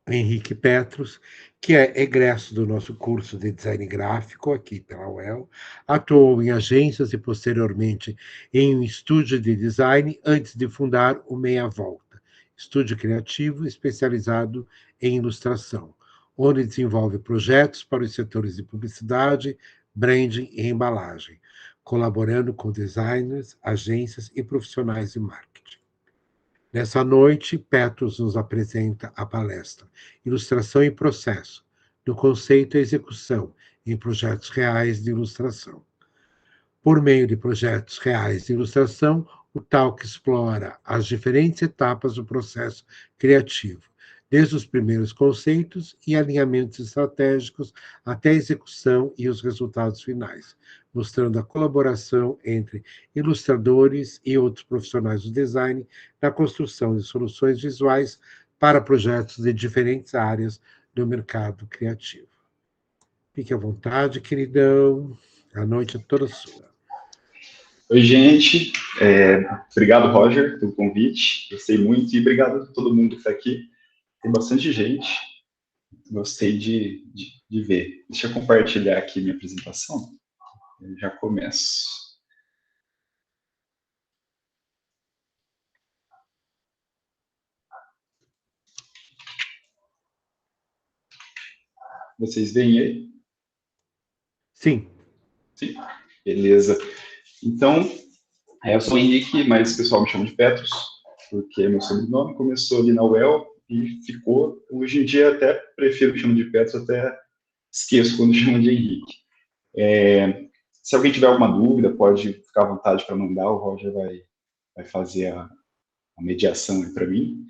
Henrique Petros, que é egresso do nosso curso de design gráfico aqui pela UEL, atuou em agências e posteriormente em um estúdio de design antes de fundar o Meia Volta, estúdio criativo especializado em ilustração, onde desenvolve projetos para os setores de publicidade, branding e embalagem, colaborando com designers, agências e profissionais de marketing. Nessa noite, Petros nos apresenta a palestra Ilustração e Processo, do conceito à execução em projetos reais de ilustração. Por meio de projetos reais de ilustração, o Talk explora as diferentes etapas do processo criativo, desde os primeiros conceitos e alinhamentos estratégicos até a execução e os resultados finais, mostrando a colaboração entre ilustradores e outros profissionais do design na construção de soluções visuais para projetos de diferentes áreas do mercado criativo. Fique à vontade, queridão. A noite é toda sua. Oi, gente. Obrigado, Roger, pelo convite. Gostei muito e obrigado a todo mundo que está aqui. Tem bastante gente. Gostei de ver. Deixa eu compartilhar aqui minha apresentação. Eu já começo. Vocês veem aí? Sim. Sim. Beleza. Então, eu sou o Henrique, mas o pessoal me chama de Petros, porque meu sobrenome começou ali na UEL e ficou. Hoje em dia até prefiro que chame de Petros, até esqueço quando chama de Henrique. Se alguém tiver alguma dúvida, pode ficar à vontade para mandar, o Roger vai fazer a mediação para mim.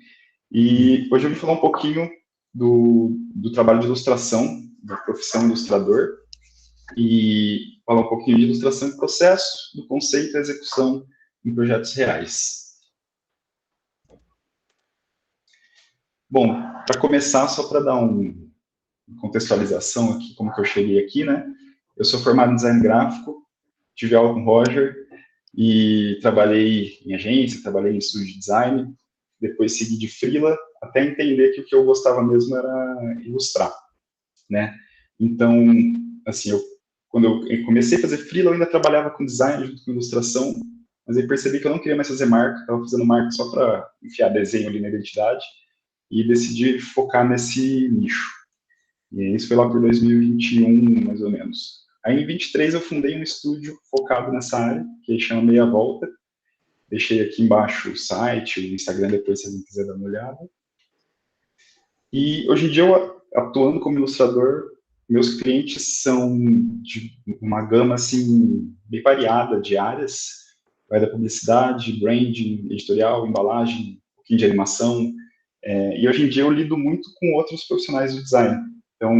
E hoje eu vim falar um pouquinho do trabalho de ilustração, da profissão ilustrador, e falar um pouquinho de ilustração e processo, do conceito e execução em projetos reais. Bom, para começar, só para dar uma contextualização aqui, como que eu cheguei aqui, né? Eu sou formado em design gráfico, tive aula com o Roger e trabalhei em agência, trabalhei em estúdio de design, depois segui de freela, até entender que o que eu gostava mesmo era ilustrar, né? Então, assim, quando eu comecei a fazer freela, eu ainda trabalhava com design junto com ilustração, mas aí percebi que eu não queria mais fazer marca, estava fazendo marca só para enfiar desenho ali na identidade, e decidi focar nesse nicho. E isso foi lá por 2021, mais ou menos. Aí, em 23, eu fundei um estúdio focado nessa área, que chama Meia Volta. Deixei aqui embaixo o site, o Instagram, depois, se alguém quiser dar uma olhada. E, hoje em dia, eu atuando como ilustrador, meus clientes são de uma gama, assim, bem variada de áreas. Vai da publicidade, branding, editorial, embalagem, um pouquinho de animação. E, hoje em dia, eu lido muito com outros profissionais do design. Então,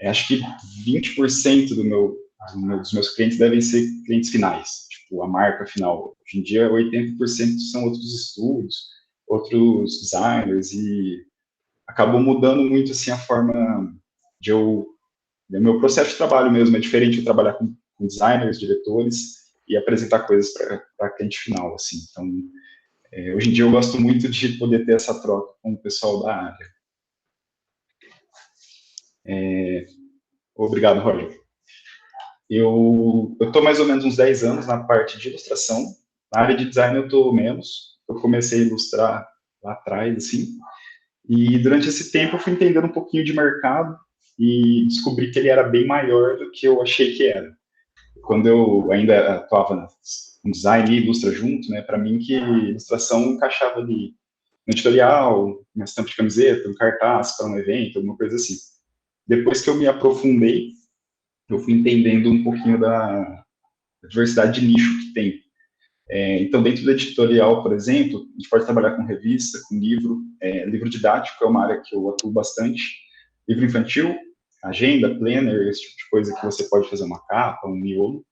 acho que 20% dos meus clientes devem ser clientes finais, tipo, a marca final. Hoje em dia, 80% são outros estúdios, outros designers, e acabou mudando muito, assim, a forma do meu processo de trabalho mesmo. É diferente de trabalhar com designers, diretores, e apresentar coisas para cliente final, assim. Então, hoje em dia eu gosto muito de poder ter essa troca com o pessoal da área. Obrigado, Roger. Eu estou mais ou menos uns 10 anos na parte de ilustração. Na área de design eu estou menos. Eu comecei a ilustrar lá atrás, assim. E durante esse tempo eu fui entendendo um pouquinho de mercado e descobri que ele era bem maior do que eu achei que era. Quando eu ainda atuava no design e ilustra junto, né, para mim que ilustração encaixava ali no editorial, na estampa de camiseta, no cartaz para um evento, alguma coisa assim. Depois que eu me aprofundei, eu fui entendendo um pouquinho da diversidade de nicho que tem. Então, dentro do editorial, por exemplo, a gente pode trabalhar com revista, com livro. Livro didático é uma área que eu atuo bastante. Livro infantil, agenda, planner, esse tipo de coisa que você pode fazer uma capa, um miolo.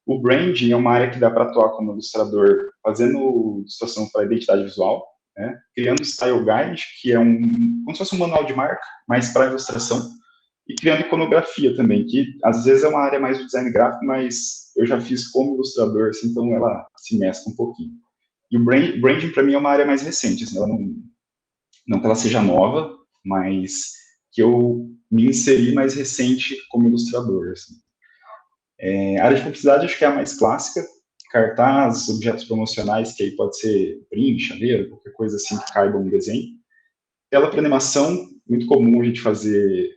O branding é uma área que dá para atuar como ilustrador, fazendo ilustração para identidade visual, né? Criando style guide, que é como se fosse um manual de marca, mas para ilustração. E criando iconografia também, que às vezes é uma área mais do design gráfico, mas eu já fiz como ilustrador, assim, então ela se mescla um pouquinho. E o branding, para mim, é uma área mais recente, assim, ela não que ela seja nova, mas que eu me inseri mais recente como ilustrador. Assim. A área de publicidade acho que é a mais clássica, cartaz, objetos promocionais, que aí pode ser print, chaveiro, qualquer coisa assim que caiba um desenho. Tela para animação, muito comum a gente fazer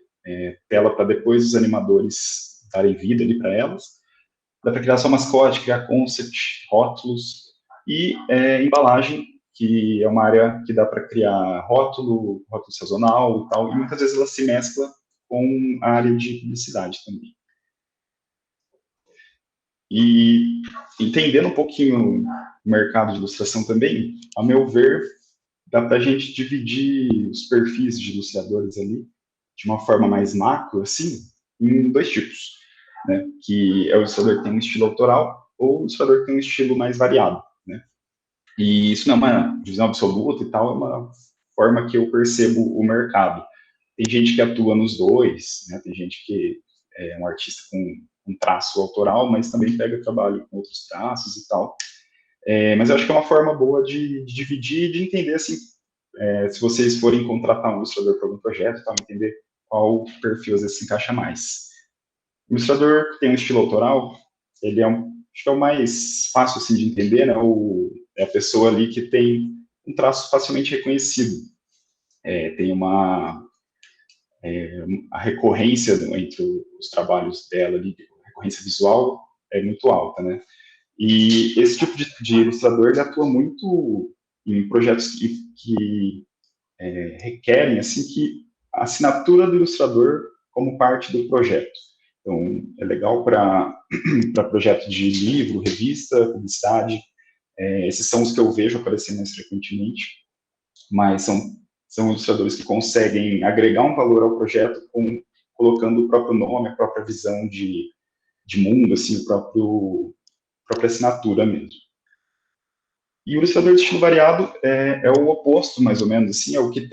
tela para depois os animadores darem vida ali para elas. Dá para criar só mascote, criar concept, rótulos e embalagem, que é uma área que dá para criar rótulo sazonal e tal, e muitas vezes ela se mescla com a área de publicidade também. E entendendo um pouquinho o mercado de ilustração também, a meu ver, dá para a gente dividir os perfis de ilustradores ali de uma forma mais macro, assim, em dois tipos, né? Que é o ilustrador que tem um estilo autoral ou o ilustrador que tem um estilo mais variado, né? E isso não é uma divisão absoluta e tal, é uma forma que eu percebo o mercado. Tem gente que atua nos dois, né? Tem gente que é um artista com um traço autoral, mas também pega trabalho com outros traços e tal. Mas eu acho que é uma forma boa de dividir e de entender, assim, se vocês forem contratar um ilustrador para algum projeto, tá, entender qual perfil às vezes se encaixa mais. O ilustrador que tem um estilo autoral, ele acho que é o mais fácil assim, de entender, né? É a pessoa ali que tem um traço facilmente reconhecido. Tem a recorrência entre os trabalhos dela ali, a recorrência visual é muito alta, né? E esse tipo de ilustrador, ele atua muito em projetos que requerem assim que a assinatura do ilustrador como parte do projeto. Então, é legal para projeto de livro, revista, publicidade. Esses são os que eu vejo aparecendo mais frequentemente, mas são ilustradores que conseguem agregar um valor ao projeto colocando o próprio nome, a própria visão de mundo, assim, própria assinatura mesmo. E o ilustrador de estilo variado é o oposto, mais ou menos, assim, é o que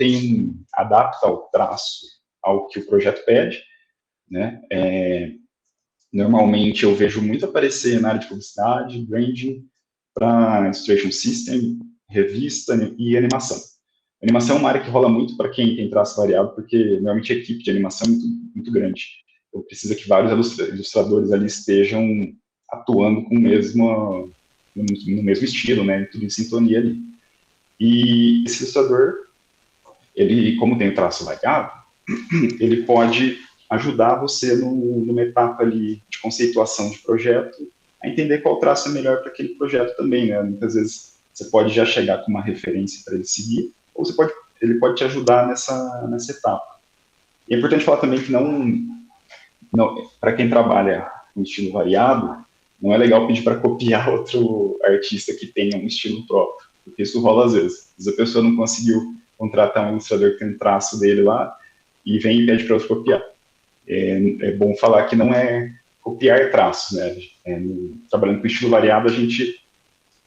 adapta o traço ao que o projeto pede, né? Normalmente eu vejo muito aparecer na área de publicidade, branding, para illustration system, revista e animação. Animação é uma área que rola muito para quem tem traço variado, porque normalmente a equipe de animação é muito, muito grande. Então precisa que vários ilustradores ali estejam atuando com no mesmo estilo, né? Tudo em sintonia ali. E esse ilustrador, ele, como tem o traço variado, ele pode ajudar você numa etapa ali de conceituação de projeto, a entender qual traço é melhor para aquele projeto também, né? Muitas vezes você pode já chegar com uma referência para ele seguir, ou ele pode te ajudar nessa etapa. E é importante falar também que não para quem trabalha com estilo variado, não é legal pedir para copiar outro artista que tenha um estilo próprio, porque isso rola às vezes. Às vezes a pessoa não conseguiu contratar um ilustrador que tem um traço dele lá e vem e pede para outro copiar. É bom falar que não é copiar traços, né? Trabalhando com estilo variado, a gente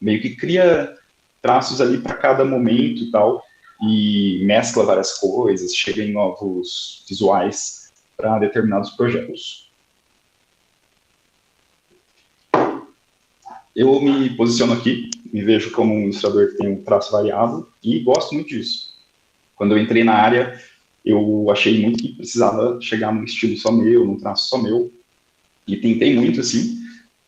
meio que cria traços ali para cada momento e tal, e mescla várias coisas, chega em novos visuais para determinados projetos. Eu me posiciono aqui, me vejo como um ilustrador que tem um traço variado e gosto muito disso. Quando eu entrei na área, eu achei muito que precisava chegar num estilo só meu, num traço só meu, e tentei muito, assim.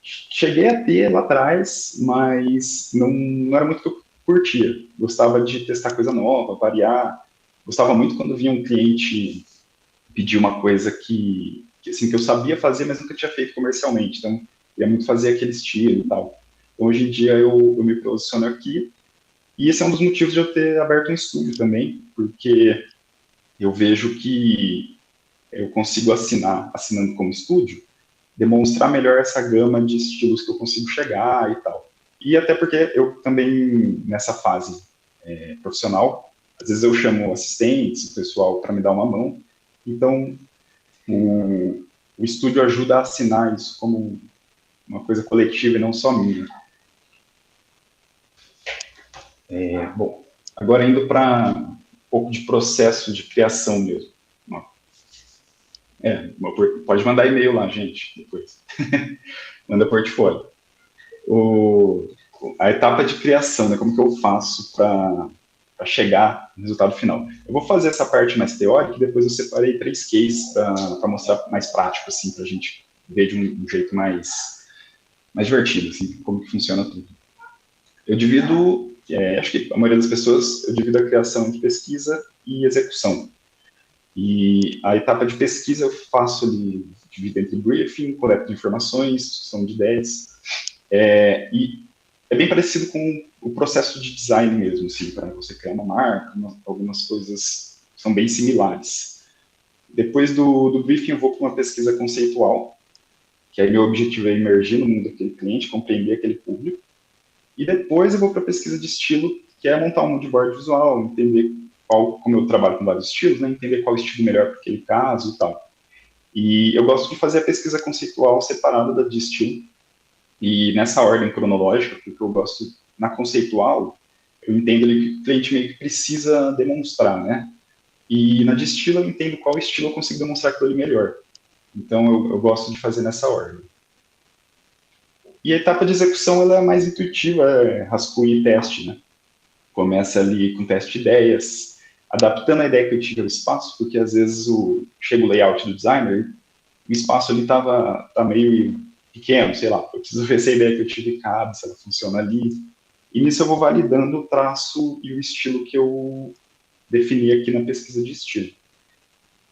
Cheguei a ter lá atrás, mas não era muito o que eu curtia. Gostava de testar coisa nova, variar. Gostava muito quando vinha um cliente pedir uma coisa assim, que eu sabia fazer, mas nunca tinha feito comercialmente. Então, queria muito fazer aquele estilo e tal. Então, hoje em dia, eu me posiciono aqui. E esse é um dos motivos de eu ter aberto um estúdio também, porque eu vejo que eu consigo assinando como estúdio, demonstrar melhor essa gama de estilos que eu consigo chegar e tal. E até porque eu também, nessa fase profissional, às vezes eu chamo assistentes, o pessoal, para me dar uma mão. Então, o estúdio ajuda a assinar isso como uma coisa coletiva e não só minha. Bom, agora indo para um pouco de processo de criação mesmo. Pode mandar e-mail lá, gente, depois. Manda portfólio. A etapa de criação, né? Como que eu faço para chegar no resultado final. Eu vou fazer essa parte mais teórica e depois eu separei 3 cases para mostrar mais prático, assim, para a gente ver de um jeito mais divertido, assim, como que funciona tudo. Eu divido, acho que a maioria das pessoas, eu divido a criação entre pesquisa e execução. E a etapa de pesquisa eu faço ali, divido entre briefing, coleta de informações, discussão de ideias, e é bem parecido com o processo de design mesmo, assim, para você criar uma marca, algumas coisas são bem similares. Depois do briefing eu vou para uma pesquisa conceitual, que aí meu objetivo é emergir no mundo daquele cliente, compreender aquele público, e depois eu vou para a pesquisa de estilo, que é montar um mood board visual, entender como eu trabalho com vários estilos, né, entender qual estilo melhor para aquele caso e tal. E eu gosto de fazer a pesquisa conceitual separada da de estilo, e nessa ordem cronológica, porque eu gosto, na conceitual, eu entendo que o cliente meio que precisa demonstrar, né? E na de estilo eu entendo qual estilo eu consigo demonstrar aquilo ali melhor. Então eu gosto de fazer nessa ordem. E a etapa de execução ela é mais intuitiva, é rascunho e teste, né? Começa ali com teste de ideias, adaptando a ideia que eu tive ao espaço, porque às vezes chega o layout do designer, o espaço ali tá meio pequeno, sei lá, eu preciso ver se a ideia que eu tive cabe, se ela funciona ali. E nisso eu vou validando o traço e o estilo que eu defini aqui na pesquisa de estilo.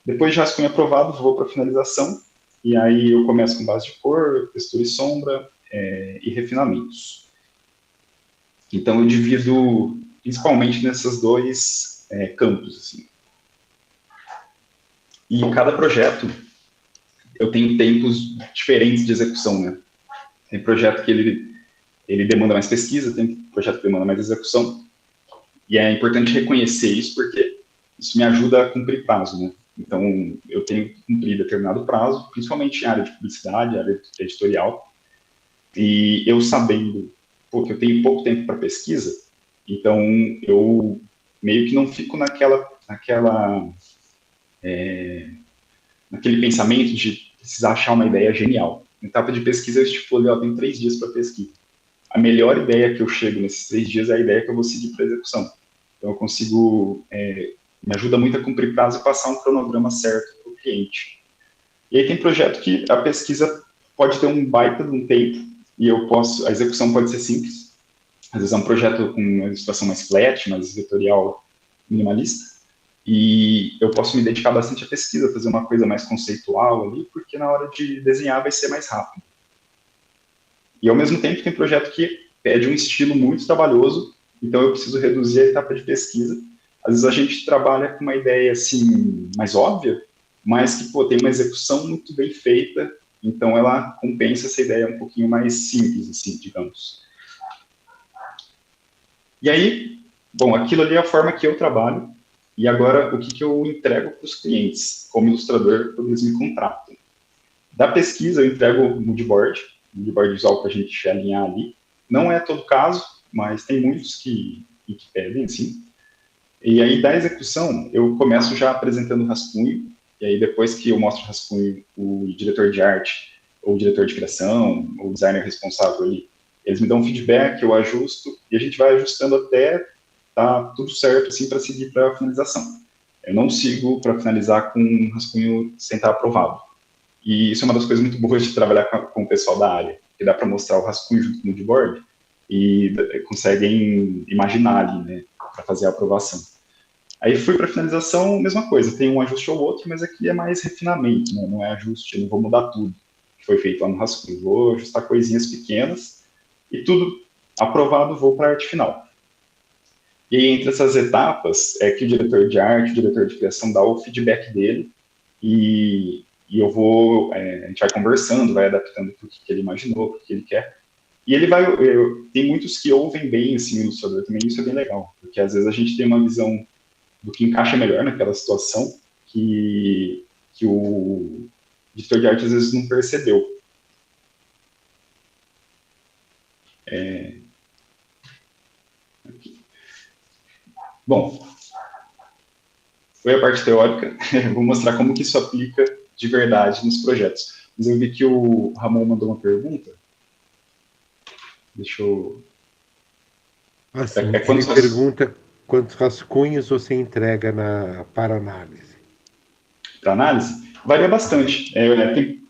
Depois de rascunho aprovado, vou para a finalização, e aí eu começo com base de cor, textura e sombra, e refinamentos. Então eu divido principalmente nesses dois campos, assim. E em cada projeto eu tenho tempos diferentes de execução, né? Tem projeto que ele demanda mais pesquisa, tem projeto que demanda mais execução. E é importante reconhecer isso, porque isso me ajuda a cumprir prazo, né? Então, eu tenho que cumprir determinado prazo, principalmente em área de publicidade, área de editorial. E eu sabendo que eu tenho pouco tempo para pesquisa, então eu meio que não fico naquele pensamento de precisar achar uma ideia genial. Na etapa de pesquisa, eu estipulo, eu tenho 3 dias para pesquisa. A melhor ideia que eu chego nesses 3 dias é a ideia que eu vou seguir para execução. Então, eu consigo, me ajuda muito a cumprir prazo e passar um cronograma certo para o cliente. E aí tem projeto que a pesquisa pode ter um baita de um tempo e a execução pode ser simples. Às vezes é um projeto com uma situação mais flat, mais vetorial, minimalista. E eu posso me dedicar bastante à pesquisa, fazer uma coisa mais conceitual ali, porque na hora de desenhar vai ser mais rápido. E ao mesmo tempo tem projeto que pede um estilo muito trabalhoso, então eu preciso reduzir a etapa de pesquisa. Às vezes a gente trabalha com uma ideia assim mais óbvia, mas que tem uma execução muito bem feita, então ela compensa essa ideia um pouquinho mais simples, assim, digamos. E aí, bom, aquilo ali é a forma que eu trabalho, e agora o que eu entrego para os clientes, como ilustrador, quando eles me contratam. Da pesquisa eu entrego o mood board visual para a gente alinhar ali. Não é todo caso, mas tem muitos que pedem, assim. E aí, da execução, eu começo já apresentando o rascunho, e aí depois que eu mostro o rascunho, o diretor de arte, ou o diretor de criação, ou o designer responsável ali, eles me dão um feedback, eu ajusto, e a gente vai ajustando até tá tudo certo, assim, para seguir para a finalização. Eu não sigo para finalizar com um rascunho sem estar aprovado. E isso é uma das coisas muito boas de trabalhar com o pessoal da área, que dá para mostrar o rascunho junto com o mood board e conseguem imaginar ali, né, para fazer a aprovação. Aí fui para a finalização, mesma coisa, tem um ajuste ou outro, mas aqui é mais refinamento, né, não é ajuste, eu não vou mudar tudo que foi feito lá no rascunho, vou ajustar coisinhas pequenas e tudo aprovado, vou para a arte final. E aí, entre essas etapas, é que o diretor de arte, o diretor de criação dá o feedback dele e eu vou, a gente vai conversando, vai adaptando para o que ele imaginou, para o que ele quer. E ele vai, tem muitos que ouvem bem, assim, o ilustrador também, isso é bem legal, porque às vezes a gente tem uma visão do que encaixa melhor naquela situação que o editor de arte às vezes não percebeu. Bom, foi a parte teórica, vou mostrar como que isso aplica de verdade nos projetos. Mas eu vi que o Ramon mandou uma pergunta. Deixa eu... Assim, ele pergunta Quantos rascunhos você entrega para análise? Para análise, varia bastante.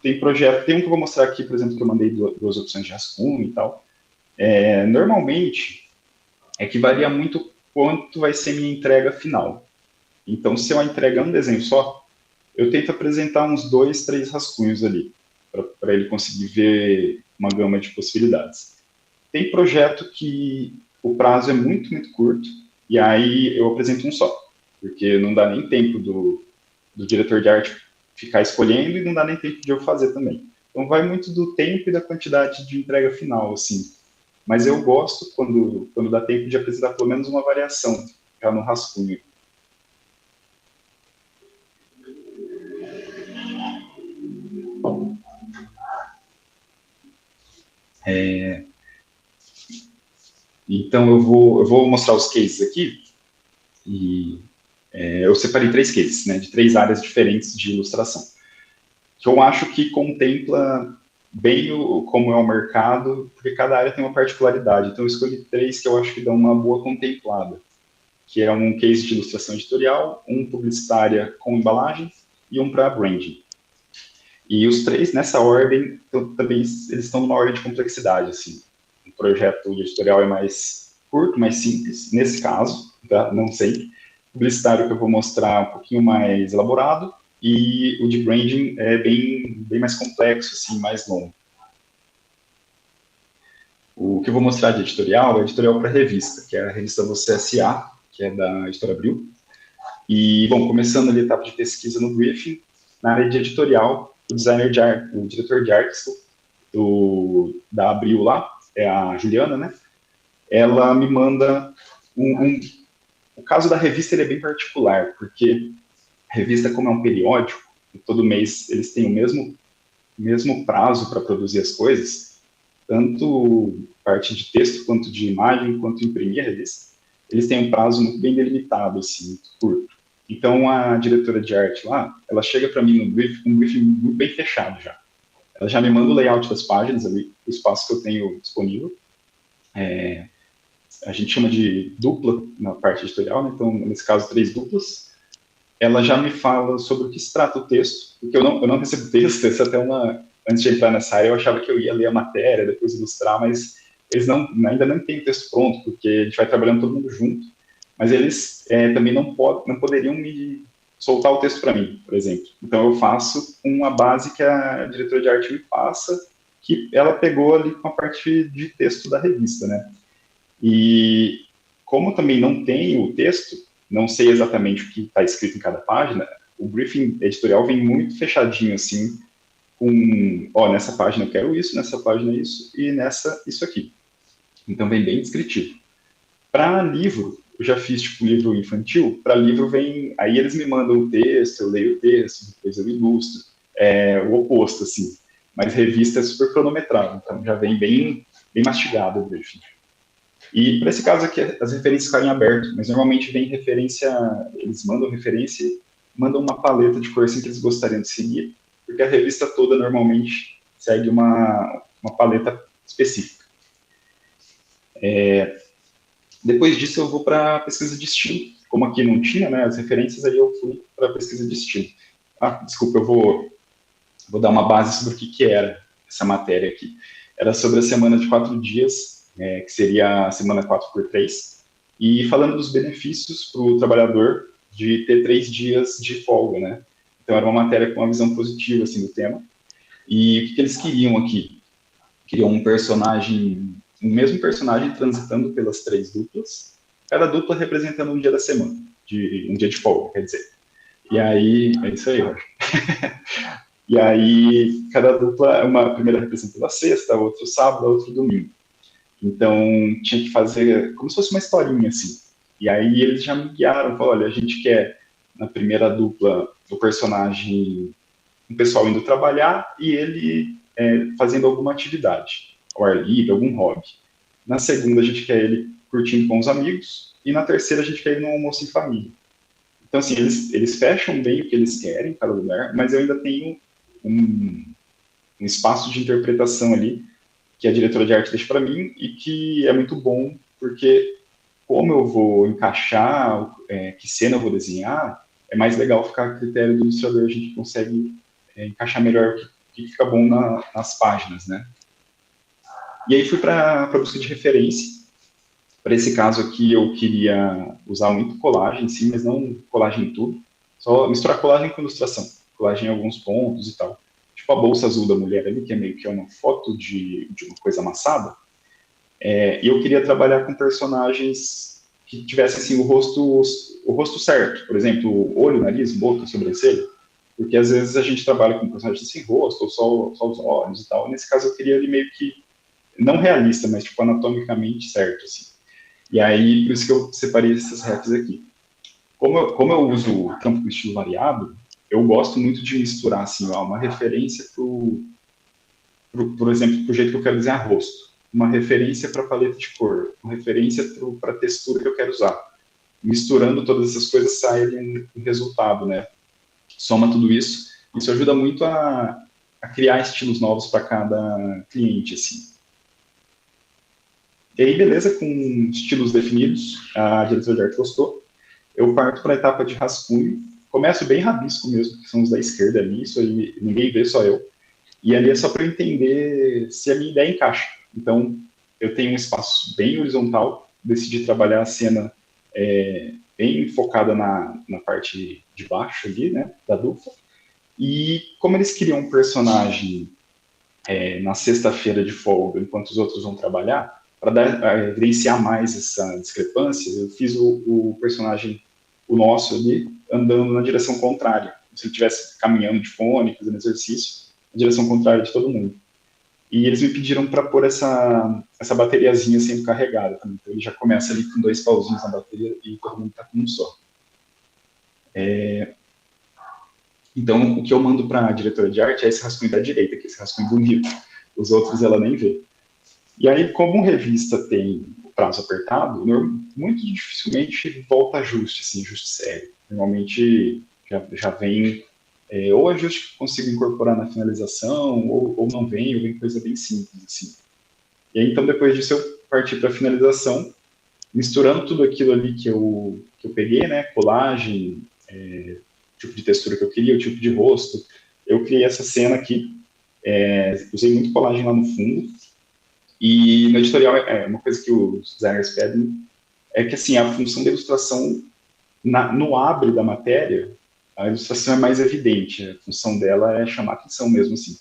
Tem projeto, tem um que eu vou mostrar aqui, por exemplo, que eu mandei duas opções de rascunho e tal. Normalmente, é que varia muito quanto vai ser minha entrega final. Então, se eu entregar um desenho só, eu tento apresentar uns 2, 3 rascunhos ali, para ele conseguir ver uma gama de possibilidades. Tem projeto que o prazo é muito, muito curto, e aí eu apresento um só, porque não dá nem tempo do diretor de arte ficar escolhendo e não dá nem tempo de eu fazer também. Então vai muito do tempo e da quantidade de entrega final, assim. Mas eu gosto quando dá tempo de apresentar pelo menos uma variação, já no rascunho. Então eu vou mostrar os cases aqui, e eu separei 3 cases, né, de 3 áreas diferentes de ilustração, que eu acho que contempla bem como é o mercado, porque cada área tem uma particularidade. Então eu escolhi 3 que eu acho que dão uma boa contemplada, que é um case de ilustração editorial, um publicitária com embalagem e um para branding. E os 3, nessa ordem, também eles estão numa ordem de complexidade, assim. O projeto editorial é mais curto, mais simples, nesse caso, tá? Não sei. O publicitário que eu vou mostrar é um pouquinho mais elaborado, e o de branding é bem mais complexo, assim, mais longo. O que eu vou mostrar de editorial é editorial para revista, que é a revista Você S.A., que é da Editora Abril. E, bom, começando ali a etapa de pesquisa no briefing, na área de editorial, o designer de arte, o diretor de artes da Abril lá, é a Juliana, né? Ela me manda o caso da revista ele é bem particular, porque a revista, como é um periódico, e todo mês eles têm o mesmo prazo para produzir as coisas, tanto parte de texto, quanto de imagem, quanto imprimir a revista, eles têm um prazo muito bem delimitado, assim, muito curto. Então, a diretora de arte lá, ela chega para mim no briefing, com um briefing muito bem fechado já. Ela já me manda o layout das páginas ali, o espaço que eu tenho disponível. A gente chama de dupla na parte editorial, né? Então, nesse caso, 3 duplas. Ela já me fala sobre o que se trata o texto, porque eu não recebo texto, isso é até antes de entrar nessa área, eu achava que eu ia ler a matéria, depois ilustrar, mas eles ainda não têm o texto pronto, porque a gente vai trabalhando todo mundo junto, mas eles também não poderiam me soltar o texto para mim, por exemplo. Então eu faço uma base que a diretora de arte me passa, que ela pegou ali com a parte de texto da revista, né? E como também não tenho o texto, não sei exatamente o que está escrito em cada página, o briefing editorial vem muito fechadinho, assim, nessa página eu quero isso, nessa página isso, e nessa isso aqui. Então vem bem descritivo. Para livro, eu já fiz, tipo, livro infantil, para livro vem, aí eles me mandam o texto, eu leio o texto, depois eu ilustro, o oposto, assim. Mas revista é super cronometrado, então já vem bem mastigado o briefing. E para esse caso aqui, as referências ficarem abertas, mas normalmente vem referência, eles mandam referência, mandam uma paleta de cor assim, que eles gostariam de seguir, porque a revista toda normalmente segue uma paleta específica. Depois disso eu vou para a pesquisa de estilo. Como aqui não tinha, né, as referências, aí eu fui para a pesquisa de estilo. Desculpa, eu vou dar uma base sobre o que era essa matéria aqui. Era sobre a semana de 4 dias, que seria a semana 4x3, e falando dos benefícios para o trabalhador de ter 3 dias de folga, né? Então era uma matéria com uma visão positiva, assim, do tema. E o que eles queriam aqui? Queriam o mesmo personagem transitando pelas 3 duplas, cada dupla representando um dia da semana, um dia de folga, quer dizer. E aí, é isso aí, eu acho. E aí, cada dupla, uma primeira representando a sexta, a outra o sábado, a outra o domingo. Então, tinha que fazer como se fosse uma historinha, assim. E aí, eles já me guiaram, falaram, olha, a gente quer, na primeira dupla, o personagem, o pessoal indo trabalhar e ele fazendo alguma atividade, ao ar livre, algum hobby. Na segunda, a gente quer ele curtindo com os amigos. E na terceira, a gente quer ele num almoço em família. Então, assim, eles fecham bem o que eles querem para o lugar, mas eu ainda tenho um espaço de interpretação ali que a diretora de arte deixa para mim e que é muito bom porque como eu vou encaixar, que cena eu vou desenhar, é mais legal ficar a critério do ilustrador, a gente consegue encaixar melhor o que fica bom nas páginas, né? E aí fui para a busca de referência. Para esse caso aqui, eu queria usar muito colagem em si, mas não colagem em tudo. Só misturar colagem com ilustração. Colagem em alguns pontos e tal. Tipo a bolsa azul da mulher ali, que é meio que uma foto de uma coisa amassada. E eu queria trabalhar com personagens que tivessem assim, o rosto certo. Por exemplo, olho, nariz, boca, sobrancelha. Porque às vezes a gente trabalha com personagens sem rosto, ou só os olhos e tal. Nesse caso, eu queria ele meio que, não realista, mas tipo anatomicamente certo, assim. E aí, por isso que eu separei essas refs aqui. Como eu uso o campo com estilo variado, eu gosto muito de misturar, assim, uma referência por exemplo, para o jeito que eu quero desenhar rosto, uma referência para a paleta de cor, uma referência para a textura que eu quero usar. Misturando todas essas coisas, sai ali um resultado, né? Soma tudo isso. Isso ajuda muito a criar estilos novos para cada cliente, assim. E aí, beleza, com estilos definidos, a diretora de arte gostou. Eu parto para a etapa de rascunho. Começo bem rabisco mesmo, que são os da esquerda ali, isso aí ninguém vê, só eu. E ali é só para eu entender se a minha ideia encaixa. Então, eu tenho um espaço bem horizontal, decidi trabalhar a cena bem focada na parte de baixo ali, né, da dupla. E como eles criam um personagem na sexta-feira de folga, enquanto os outros vão trabalhar, para evidenciar mais essa discrepância, eu fiz o personagem, o nosso ali, andando na direção contrária. Se ele estivesse caminhando de fone, fazendo exercício, na direção contrária de todo mundo. E eles me pediram para pôr essa bateriazinha sendo carregada também. Então ele já começa ali com 2 pauzinhos na bateria e todo mundo está com um só. Então, o que eu mando para a diretora de arte é esse rascunho da direita, que é esse rascunho bonito. Os outros ela nem vê. E aí, como revista tem o prazo apertado, muito dificilmente volta ajuste, assim, ajuste sério. Normalmente já vem ou ajuste que consigo incorporar na finalização, ou não vem, ou vem coisa bem simples, assim. E aí, então, depois disso, eu parti para a finalização, misturando tudo aquilo ali que eu peguei, né, colagem, tipo de textura que eu queria, o tipo de rosto. Eu criei essa cena aqui, usei muito colagem lá no fundo, e no editorial, uma coisa que os designers pedem é que, assim, a função da ilustração, no abre da matéria, a ilustração é mais evidente, a função dela é chamar atenção mesmo, assim.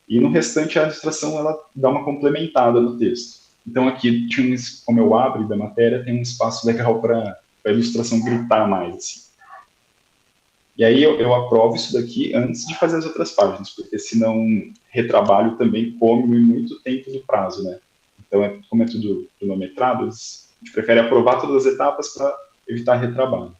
E no restante, a ilustração, ela dá uma complementada no texto. Então, aqui, como eu abre da matéria, tem um espaço legal para a ilustração gritar mais, assim. E aí eu aprovo isso daqui antes de fazer as outras páginas, porque senão retrabalho também come muito tempo do prazo, né? Então, como é tudo cronometrado, a gente prefere aprovar todas as etapas para evitar retrabalho.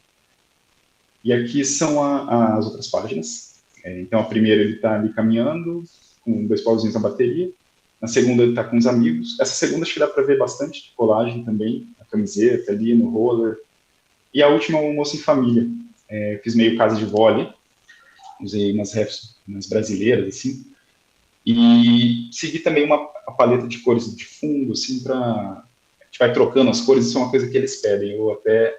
E aqui são as outras páginas. Então, a primeira ele está ali caminhando, com 2 pauzinhos na bateria. Na segunda ele está com os amigos. Essa segunda acho que dá para ver bastante de colagem também, a camiseta ali, no roller. E a última, o Almoço em Família. Fiz meio casa de vôlei, usei umas refs umas brasileiras, assim, e segui também a paleta de cores de fundo, assim, a gente vai trocando as cores, isso é uma coisa que eles pedem, eu até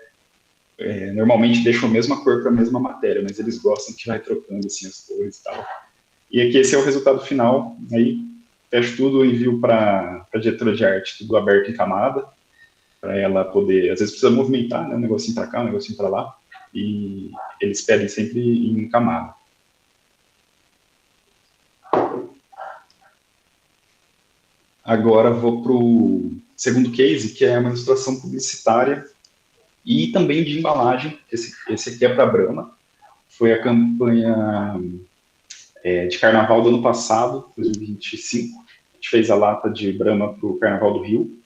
normalmente deixo a mesma cor para a mesma matéria, mas eles gostam que vai trocando, assim, as cores e tal. E aqui esse é o resultado final, aí fecho tudo, envio para a diretora de arte, tudo aberto em camada, para ela poder, às vezes precisa movimentar, né, um negocinho para cá, um negocinho para lá, e eles pedem sempre em camada. Agora vou para o segundo case, que é uma ilustração publicitária e também de embalagem. Esse aqui é para a Brahma. Foi a campanha de carnaval do ano passado, 2025. A gente fez a lata de Brahma para o Carnaval do Rio.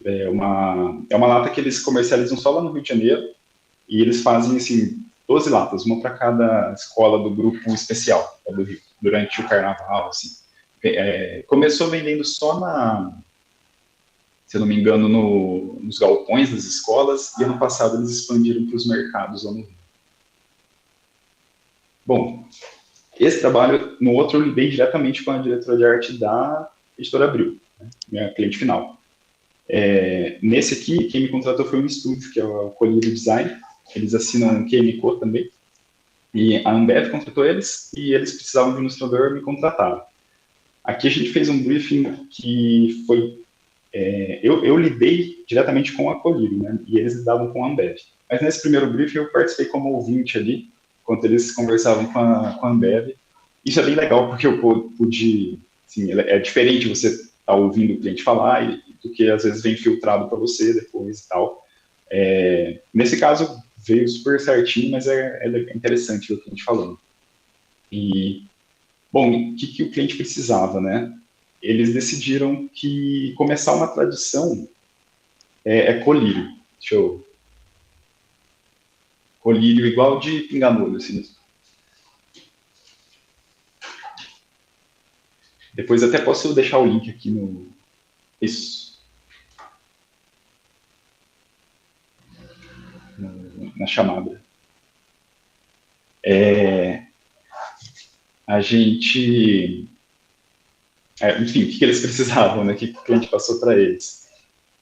É uma lata que eles comercializam só lá no Rio de Janeiro. E eles fazem, assim, 12 latas, uma para cada escola do grupo especial do Rio, durante o carnaval, assim. Começou vendendo só se eu não me engano, nos galpões das escolas, e ano passado eles expandiram para os mercados lá no Rio. Bom, esse trabalho, no outro, eu lidei diretamente com a diretora de arte da Editora Abril, né, minha cliente final. Nesse aqui, quem me contratou foi um estúdio, que é o Colírio Design, eles assinam QMCO também, e a Ambev contratou eles, e eles precisavam de um ilustrador, me contrataram. Aqui a gente fez um briefing que foi... eu lidei diretamente com a Colírio, né, e eles lidavam com a Ambev. Mas nesse primeiro briefing eu participei como ouvinte ali, enquanto eles conversavam com a Ambev. Isso é bem legal, porque eu pude... Assim, é diferente você estar ouvindo o cliente falar do que às vezes vem filtrado para você depois e tal. Nesse caso, veio super certinho, mas é interessante o cliente falando. E, bom, o que o cliente precisava, né? Eles decidiram que começar uma tradição colírio. Deixa eu... Colírio igual de pinga-molho, assim mesmo. Depois até posso deixar o link aqui no... Isso. Na chamada. A gente... enfim, o que eles precisavam, né? O que o cliente passou para eles?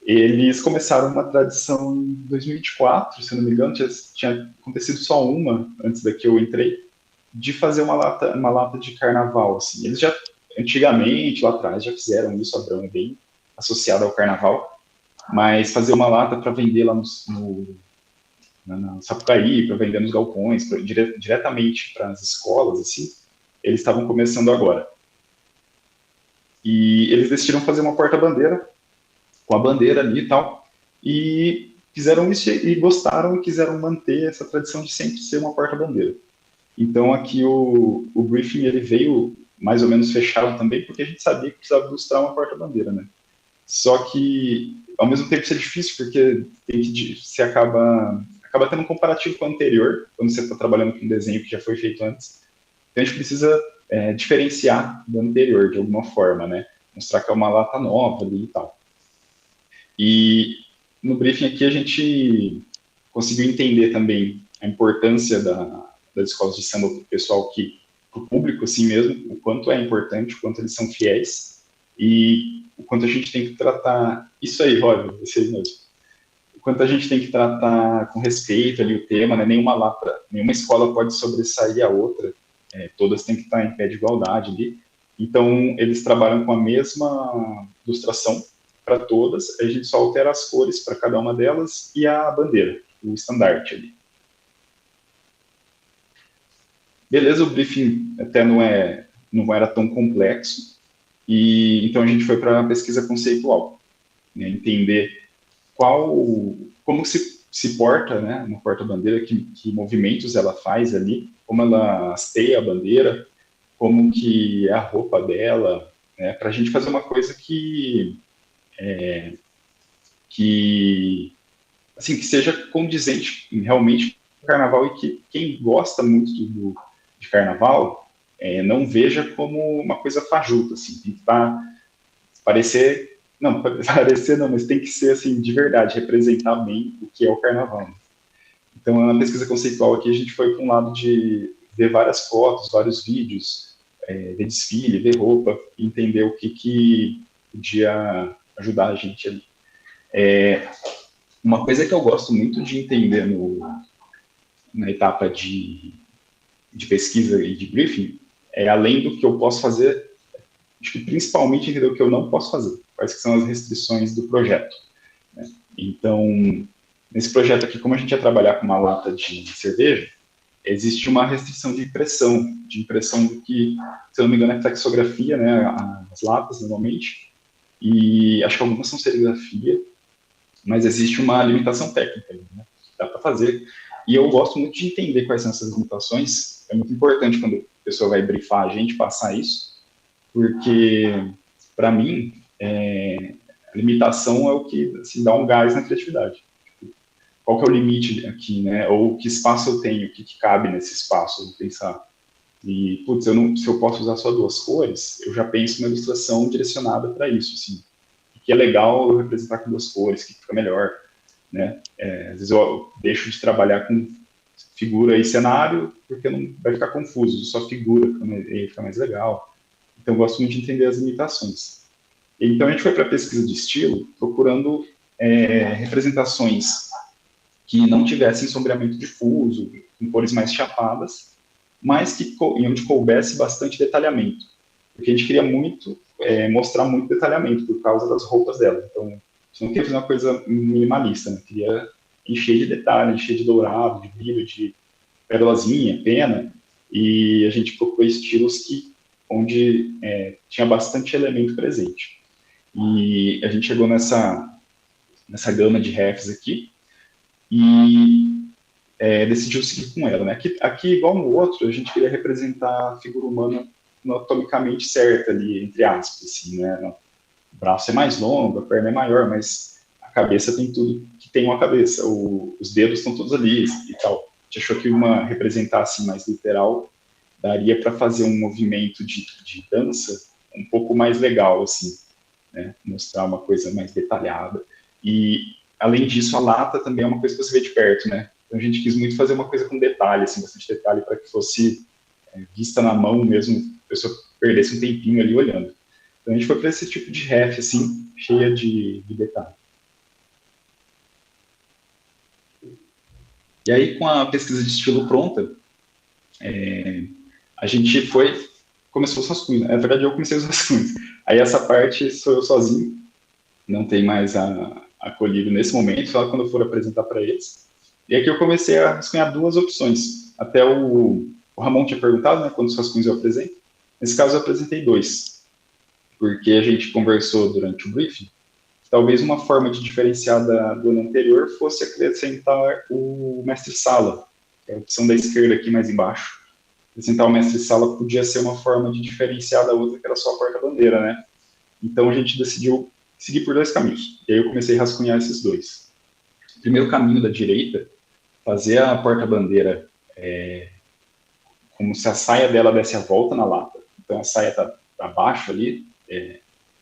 Eles começaram uma tradição em 2024, se não me engano, tinha acontecido só uma antes da que eu entrei, de fazer uma lata de carnaval, assim. Eles já, antigamente, lá atrás, já fizeram isso, a Brahma é bem associada ao carnaval, mas fazer uma lata para vender lá na Sapucaí, para vender nos galpões, diretamente para as escolas, assim, eles estavam começando agora. E eles decidiram fazer uma porta-bandeira, com a bandeira ali e tal, e fizeram isso e gostaram e quiseram manter essa tradição de sempre ser uma porta-bandeira. Então aqui o briefing ele veio mais ou menos fechado também, porque a gente sabia que precisava ilustrar uma porta-bandeira, né? Só que, ao mesmo tempo, isso é difícil, porque você acaba tendo um comparativo com o anterior, quando você está trabalhando com um desenho que já foi feito antes. Então a gente precisa diferenciar do anterior, de alguma forma, né? Mostrar que é uma lata nova ali e tal. E no briefing aqui a gente conseguiu entender também a importância das escolas de samba para o pessoal, para o público assim mesmo, o quanto é importante, o quanto eles são fiéis e o quanto a gente tem que tratar... Isso aí, Roger, esse aí mesmo. O quanto a gente tem que tratar com respeito ali o tema, né? Nenhuma escola pode sobressair a outra, todas têm que estar em pé de igualdade ali. Então, eles trabalham com a mesma ilustração para todas, a gente só altera as cores para cada uma delas e a bandeira, o estandarte ali. Beleza, o briefing até não era tão complexo, e então a gente foi para a pesquisa conceitual, né, entender como se porta, né, uma porta-bandeira, que movimentos ela faz ali, como ela hasteia a bandeira, como que é a roupa dela, né, para a gente fazer uma coisa que seja condizente realmente com o carnaval e que quem gosta muito de carnaval não veja como uma coisa fajuta, assim, tem que parecer não, mas tem que ser assim, de verdade, representar bem o que é o carnaval. Então, na pesquisa conceitual aqui, a gente foi para um lado de ver várias fotos, vários vídeos, ver desfile, ver roupa, e entender o que podia ajudar a gente ali. Uma coisa que eu gosto muito de entender na etapa de pesquisa e de briefing além do que eu posso fazer, acho que principalmente entender o que eu não posso fazer, quais que são as restrições do projeto, né? Então, nesse projeto aqui, como a gente ia trabalhar com uma lata de cerveja, existe uma restrição de impressão do que, se eu não me engano, é flexografia, né, as latas, normalmente, e acho que algumas são serigrafia, mas existe uma limitação técnica, né, que dá para fazer. E eu gosto muito de entender quais são essas limitações. É muito importante quando a pessoa vai brifar a gente passar isso, porque, para mim, a limitação é o que assim, dá um gás na criatividade. Qual que é o limite aqui, né? Ou que espaço eu tenho, o que cabe nesse espaço, eu vou pensar. E, putz, se eu posso usar só duas cores, eu já penso uma ilustração direcionada para isso, assim. Que é legal eu representar com duas cores, que fica melhor, né? Às vezes eu deixo de trabalhar com figura e cenário, porque não vai ficar confuso, só figura fica mais legal. Então eu gosto muito de entender as limitações. Então, a gente foi para a pesquisa de estilo, procurando representações que não tivessem sombreamento difuso, com cores mais chapadas, mas que onde coubesse bastante detalhamento. Porque a gente queria muito mostrar muito detalhamento por causa das roupas dela. Então, a gente não queria fazer uma coisa minimalista, né? Queria encher de detalhe, encher de dourado, de brilho, de pérolazinha, pena, e a gente procurou estilos onde tinha bastante elemento presente. E a gente chegou nessa gama de refs aqui e decidiu seguir com ela. Né? Aqui, igual no outro, a gente queria representar a figura humana anatomicamente certa ali, entre aspas, assim, né? O braço é mais longo, a perna é maior, mas a cabeça tem tudo que tem uma cabeça, os dedos estão todos ali e tal. A gente achou que representar assim mais literal daria para fazer um movimento de dança um pouco mais legal, assim, né? Mostrar uma coisa mais detalhada. E, além disso, a lata também é uma coisa que você vê de perto, né? Então, a gente quis muito fazer uma coisa com detalhe, assim, bastante detalhe, para que fosse vista na mão mesmo, a pessoa perdesse um tempinho ali olhando. Então, a gente foi para esse tipo de ref, assim, cheia de detalhe. E aí, com a pesquisa de estilo pronta, a gente começou os rascunhos. Na verdade, eu comecei os rascunhos. Aí, essa parte sou eu sozinho, não tem mais a Colírio nesse momento, só quando eu for apresentar para eles. E aqui eu comecei a rascunhar duas opções. Até o Ramon tinha perguntado, né, quantos rascunhos eu apresento. Nesse caso, eu apresentei 2, porque a gente conversou durante o briefing. Talvez uma forma de diferenciar do ano anterior fosse acrescentar o mestre-sala, que é a opção da esquerda aqui mais embaixo. Acrescentar o mestre-sala podia ser uma forma de diferenciar da outra, que era só a porta-bandeira, né? Então a gente decidiu seguir por 2 caminhos. E aí eu comecei a rascunhar esses 2. O primeiro caminho da direita, fazer a porta-bandeira como se a saia dela desse a volta na lata. Então a saia está abaixo ali,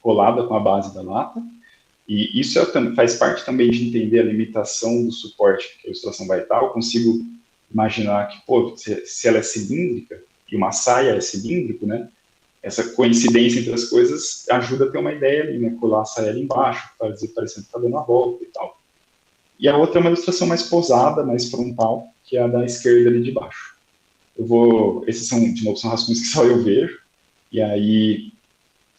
colada com a base da lata. E isso faz parte também de entender a limitação do suporte que a ilustração vai estar. Eu consigo imaginar que, pô, se ela é cilíndrica e uma saia é cilíndrico, né? Essa coincidência entre as coisas ajuda a ter uma ideia ali, né? Colar a saia ali embaixo, fazer parecendo que está dando a volta e tal. E a outra é uma ilustração mais posada, mais frontal, que é a da esquerda ali de baixo. Esses de novo, são rascunhos que só eu vejo, e aí,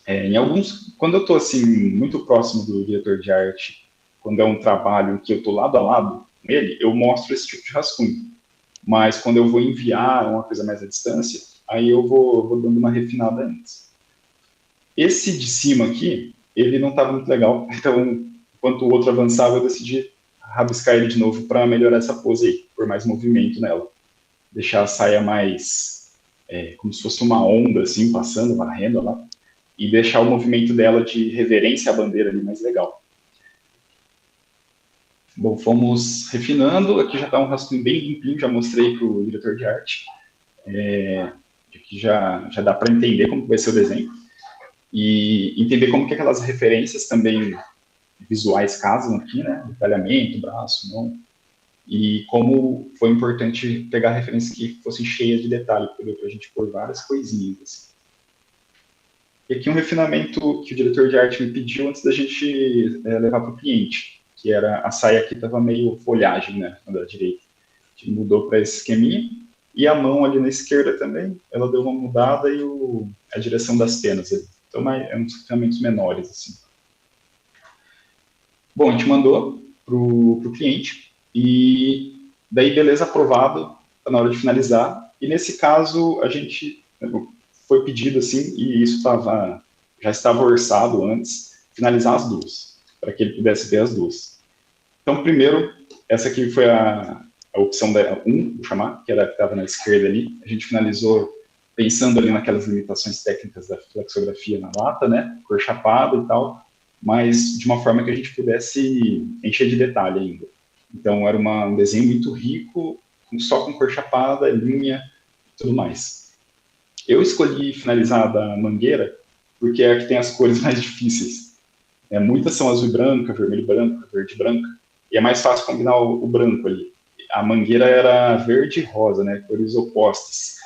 em alguns, quando eu estou assim, muito próximo do diretor de arte, quando é um trabalho que eu estou lado a lado com ele, eu mostro esse tipo de rascunho. Mas quando eu vou enviar uma coisa mais à distância, aí eu vou dando uma refinada antes. Esse de cima aqui, ele não estava muito legal, então, enquanto o outro avançava, eu decidi rabiscar ele de novo para melhorar essa pose aí, por mais movimento nela. Deixar a saia mais, como se fosse uma onda, assim, passando, varrendo lá, e deixar o movimento dela de reverência à bandeira ali mais legal. Bom, fomos refinando, aqui já está um rascunho bem limpinho, já mostrei para o diretor de arte, aqui já dá para entender como vai ser o desenho, e entender como que aquelas referências também visuais casam aqui, né, detalhamento, braço, mão, e como foi importante pegar referências que fossem cheias de detalhe, porque deu para a gente pôr várias coisinhas, assim. E aqui um refinamento que o diretor de arte me pediu antes da gente levar para o cliente, que era a saia aqui estava meio folhagem, né, na da direita. A gente mudou para esse esqueminha, e a mão ali na esquerda também, ela deu uma mudada e a direção das penas ali. Então, é uns refinamentos menores, assim. Bom, a gente mandou para o cliente, e daí, beleza, aprovado, tá na hora de finalizar. E nesse caso, a gente foi pedido assim, e isso já estava orçado antes, finalizar as 2, para que ele pudesse ver as 2. Então, primeiro, essa aqui foi a opção da 1, vou chamar, que estava na esquerda ali. A gente finalizou pensando ali naquelas limitações técnicas da flexografia na lata, né, cor chapada e tal, mas de uma forma que a gente pudesse encher de detalhe ainda. Então, era um desenho muito rico, só com cor chapada, linha e tudo mais. Eu escolhi finalizar da mangueira, porque é a que tem as cores mais difíceis. Muitas são azul e branca, vermelho e branca, verde e branca, e é mais fácil combinar o branco ali. A mangueira era verde e rosa, né, cores opostas.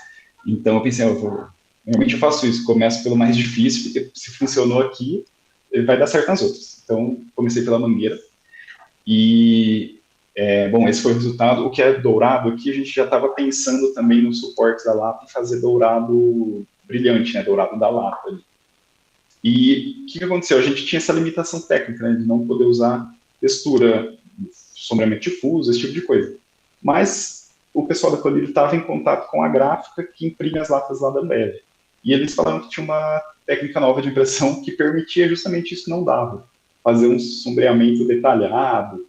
Então, eu pensei, normalmente eu faço isso, começo pelo mais difícil, porque se funcionou aqui, ele vai dar certo nas outras. Então, comecei pela mangueira. E, bom, esse foi o resultado. O que é dourado aqui, a gente já estava pensando também no suporte da lata e fazer dourado brilhante, né? Dourado da lata ali. E o que aconteceu? A gente tinha essa limitação técnica, né, de não poder usar textura, sombreamento difuso, esse tipo de coisa. Mas o pessoal da Colírio estava em contato com a gráfica que imprime as latas lá da Ambev. E eles falaram que tinha uma técnica nova de impressão que permitia justamente isso que não dava. Fazer um sombreamento detalhado,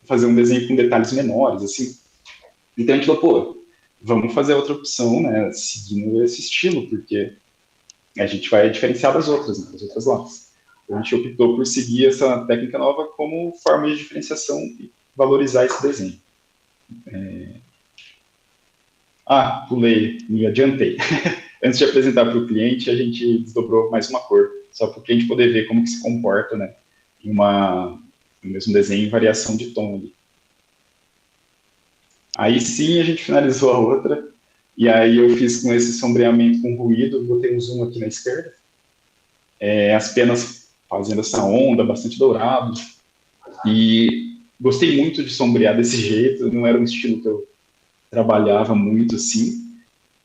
fazer um desenho com detalhes menores, assim. Então a gente falou, pô, vamos fazer outra opção, né, seguindo esse estilo, porque a gente vai diferenciar das outras, né, das outras latas. Então, a gente optou por seguir essa técnica nova como forma de diferenciação e valorizar esse desenho. Pulei, me adiantei. Antes de apresentar para o cliente, a gente desdobrou mais uma cor, só para o cliente poder ver como que se comporta, né, em no mesmo desenho, em variação de tom ali. Aí sim a gente finalizou a outra, e aí eu fiz com esse sombreamento com ruído, botei um zoom aqui na esquerda, as penas fazendo essa onda, bastante dourado, e gostei muito de sombrear desse jeito, não era um estilo que eu trabalhava muito assim,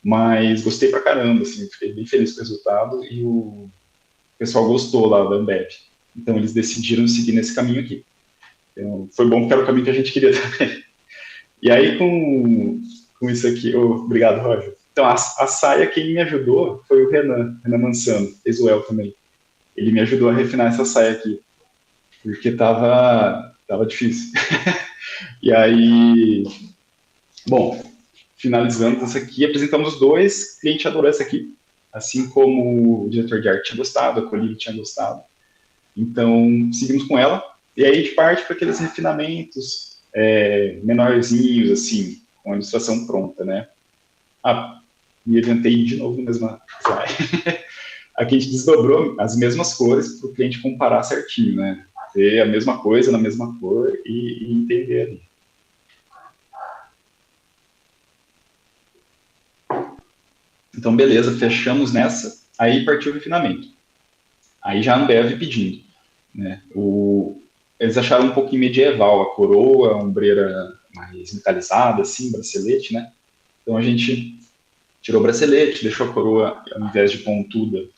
mas gostei pra caramba, assim, fiquei bem feliz com o resultado, e o pessoal gostou lá da Ambev, então eles decidiram seguir nesse caminho aqui. Então, foi bom porque era o caminho que a gente queria também. E aí, com isso aqui, obrigado, Roger. Então, a saia, quem me ajudou foi o Renan Mansano, fez o El também. Ele me ajudou a refinar essa saia aqui, porque tava difícil. E aí, bom, finalizando essa aqui, apresentamos os dois, o cliente adorou essa aqui, assim como o diretor de arte tinha gostado, a Colívio tinha gostado. Então, seguimos com ela, e aí a gente parte para aqueles refinamentos menorzinhos, assim, com a ilustração pronta, né? Me adiantei de novo no mesmo slide. Aqui a gente desdobrou as mesmas cores para o cliente comparar certinho, né? Ter a mesma coisa na mesma cor e entender ali. Então, beleza, fechamos nessa. Aí partiu o refinamento. Aí já a Ambev pedindo, né? Eles acharam um pouquinho medieval a coroa, a ombreira mais metalizada, assim, bracelete, né? Então a gente tirou o bracelete, deixou a coroa, ao invés de pontuda,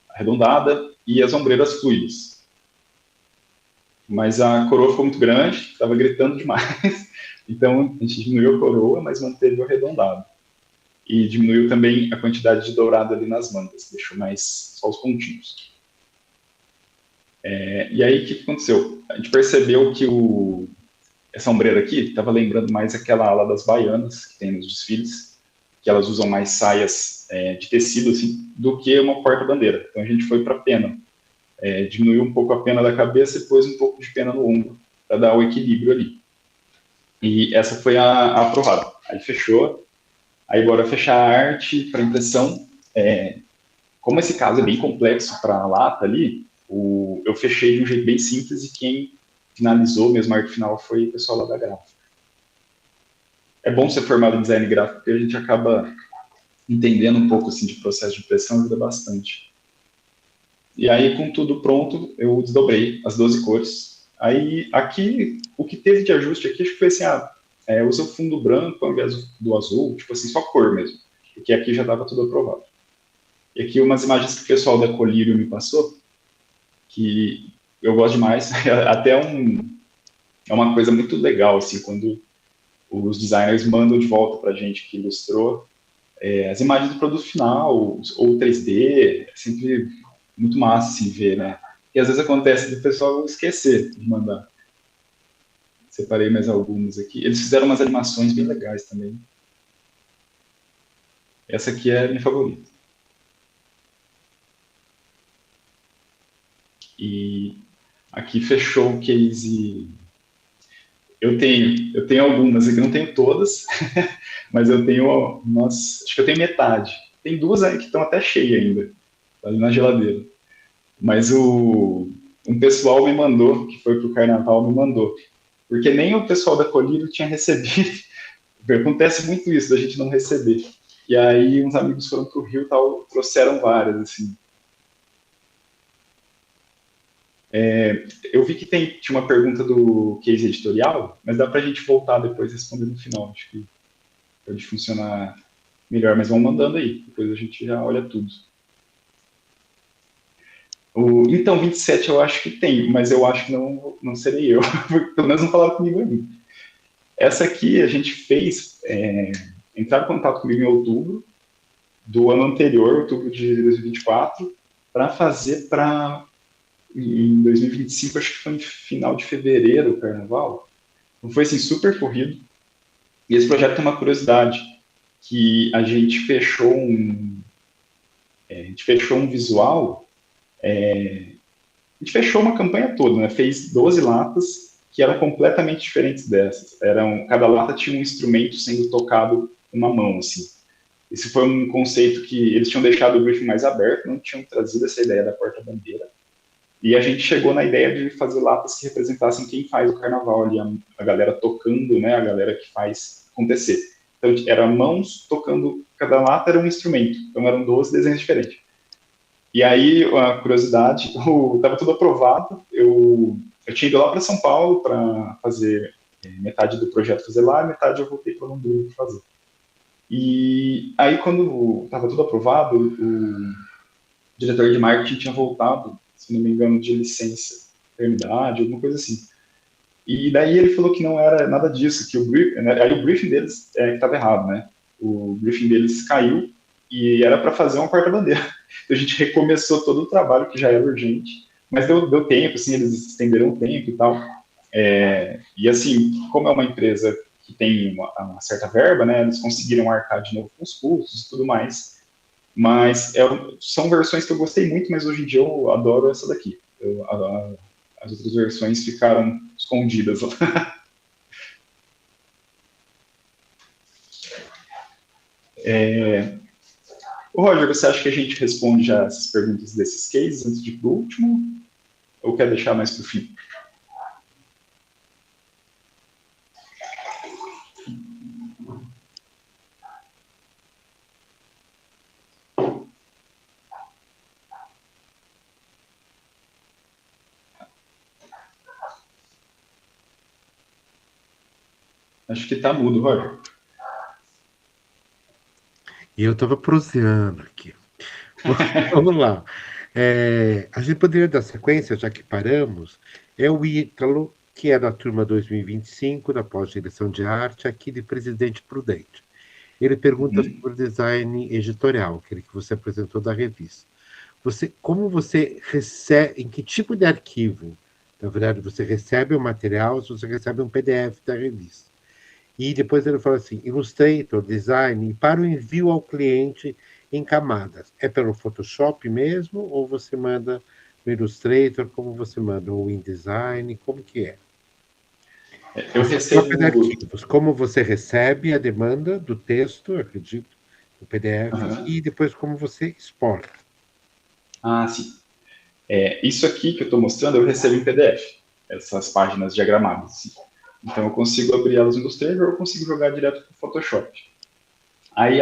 arredondada, e as ombreiras fluidas. Mas a coroa ficou muito grande, estava gritando demais, então a gente diminuiu a coroa, mas manteve o arredondado. E diminuiu também a quantidade de dourado ali nas mangas, deixou mais só os pontinhos. E aí, o que aconteceu? A gente percebeu que essa ombreira aqui estava lembrando mais aquela ala das baianas que tem nos desfiles, que elas usam mais saias de tecido, assim, do que uma porta-bandeira. Então, a gente foi para a pena. Diminuiu um pouco a pena da cabeça e pôs um pouco de pena no ombro, para dar o equilíbrio ali. E essa foi a aprovada. Aí fechou. Aí, bora fechar a arte para impressão. Como esse caso é bem complexo para a lata ali, eu fechei de um jeito bem simples e quem finalizou mesmo a arte final foi o pessoal lá da gráfica. É bom ser formado em design gráfico porque a gente acaba entendendo um pouco assim, de processo de impressão, ajuda bastante. E aí, com tudo pronto, eu desdobrei as 12 cores. Aí, aqui, o que teve de ajuste aqui, acho que foi assim, usa o fundo branco ao invés do azul, tipo assim, só cor mesmo. Porque aqui já estava tudo aprovado. E aqui umas imagens que o pessoal da Colírio me passou, que eu gosto demais, até é uma coisa muito legal, assim, quando os designers mandam de volta para a gente que ilustrou as imagens do produto final, ou 3D, é sempre muito massa, assim, ver, né? E às vezes acontece do pessoal esquecer de mandar. Separei mais algumas aqui. Eles fizeram umas animações bem legais também. Essa aqui é a minha favorita. E aqui fechou o case. Eu tenho algumas aqui, não tenho todas, mas eu tenho, acho que eu tenho metade. Tem duas aí que estão até cheias ainda, ali na geladeira. Mas um pessoal me mandou, que foi pro carnaval, me mandou. Porque nem o pessoal da Colírio tinha recebido. Acontece muito isso, da gente não receber. E aí uns amigos foram pro Rio e tal, trouxeram várias, assim. Eu vi que tinha uma pergunta do case editorial, mas dá para a gente voltar depois e responder no final. Acho que pode funcionar melhor, mas vão mandando aí, depois a gente já olha tudo. Então, 27 eu acho que tem, mas eu acho que não serei eu. Pelo menos não falaram comigo ainda. Essa aqui a gente fez, entrar em contato comigo em outubro do ano anterior, outubro de 2024, para fazer em 2025, acho que foi em final de fevereiro, o carnaval. Então foi assim, super corrido. E esse projeto tem uma curiosidade, que a gente fechou um visual, a gente fechou uma campanha toda, né? Fez 12 latas que eram completamente diferentes dessas. Cada lata tinha um instrumento sendo tocado com uma mão, assim. Esse foi um conceito que eles tinham deixado o briefing mais aberto, não tinham trazido essa ideia da porta-bandeira. E a gente chegou na ideia de fazer latas que representassem quem faz o carnaval ali, a galera tocando, né, a galera que faz acontecer. Então, era mãos tocando, cada lata era um instrumento, então eram 12 desenhos diferentes. E aí, a curiosidade, estava tudo aprovado, eu tinha ido lá para São Paulo para fazer metade do projeto fazer lá, metade eu voltei para Londrina para fazer. E aí, quando estava tudo aprovado, o diretor de marketing tinha voltado, se não me engano, de licença, paternidade, alguma coisa assim. E daí ele falou que não era nada disso, que aí o briefing deles estava errado, né? O briefing deles caiu e era para fazer uma porta-bandeira. Então a gente recomeçou todo o trabalho que já era urgente, mas deu tempo, assim, eles estenderam o tempo e tal. E assim, como é uma empresa que tem uma certa verba, né? Eles conseguiram arcar de novo com os custos e tudo mais. Mas são versões que eu gostei muito, mas hoje em dia eu adoro essa daqui. As outras versões ficaram escondidas lá. Roger, você acha que a gente responde já essas perguntas desses cases antes de ir para o último? Ou quer deixar mais para o fim? Acho que está mudo, Roger. E eu estava proseando aqui. Vamos lá. A gente poderia dar sequência, já que paramos. É o Ítalo, que é da turma 2025, da pós-direção de arte, aqui de Presidente Prudente. Ele pergunta sobre o design editorial, aquele que você apresentou da revista. Como você recebe, em que tipo de arquivo, na verdade, você recebe o material, se você recebe um PDF da revista? E depois ele fala assim, Illustrator, design, para o envio ao cliente em camadas. É pelo Photoshop mesmo, ou você manda no Illustrator, como você manda? Ou InDesign, como que é? Eu Essa troca de recebo... arquivos, como você recebe a demanda do texto, acredito, do PDF, Uhum. e depois como você exporta. Ah, sim. Isso aqui que eu estou mostrando, eu recebo em PDF, essas páginas diagramadas. Assim. Então, eu consigo abrir elas no Illustrator ou eu consigo jogar direto para o Photoshop. Aí,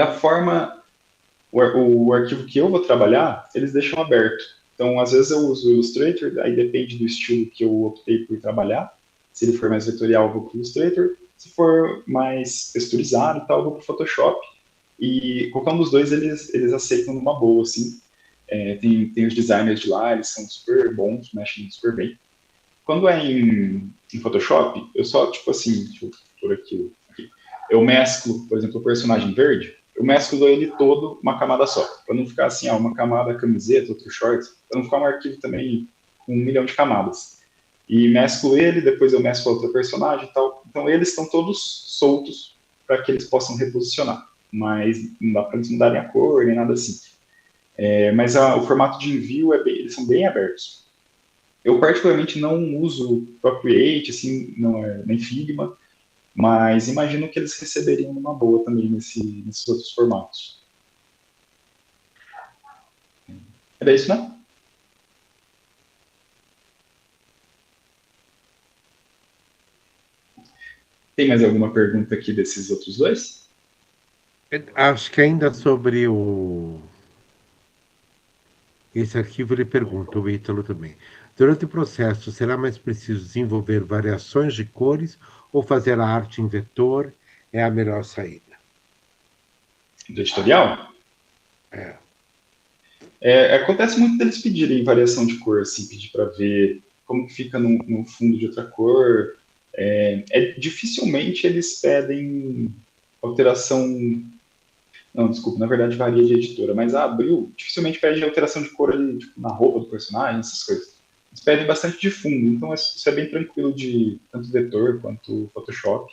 o arquivo que eu vou trabalhar, eles deixam aberto. Então, às vezes eu uso o Illustrator, aí depende do estilo que eu optei por trabalhar. Se ele for mais vetorial, eu vou para o Illustrator. Se for mais texturizado e tal, eu vou para o Photoshop. E qualquer um dos dois, eles aceitam numa boa, assim. Tem os designers de lá, eles são super bons, mexem super bem. Quando é em Photoshop, eu só, tipo assim, deixa eu por aqui. Eu mesclo, por exemplo, o personagem verde, eu mesclo ele todo uma camada só, para não ficar assim, uma camada camiseta, outro shorts, para não ficar um arquivo também com 1 milhão de camadas. E mesclo ele, depois eu mesclo outra personagem e tal. Então eles estão todos soltos para que eles possam reposicionar, mas não dá para eles mudarem a cor nem nada assim. Mas o formato de envio eles são bem abertos. Eu particularmente não uso Procreate, assim, não nem Figma, mas imagino que eles receberiam uma boa também nesses outros formatos. Era isso, né? Tem mais alguma pergunta aqui desses outros dois? Acho que ainda sobre esse arquivo ele pergunta, o Ítalo também, Durante o processo, será mais preciso desenvolver variações de cores ou fazer a arte em vetor é a melhor saída? Do editorial? É. Acontece muito deles pedirem variação de cor, assim, pedir para ver como que fica no fundo de outra cor. Dificilmente eles pedem alteração. Não, desculpa, na verdade varia de editora, mas a Abril dificilmente pede alteração de cor ali, tipo, na roupa do personagem, essas coisas. Eles pedem bastante de fundo, então isso é bem tranquilo de tanto vetor quanto Photoshop.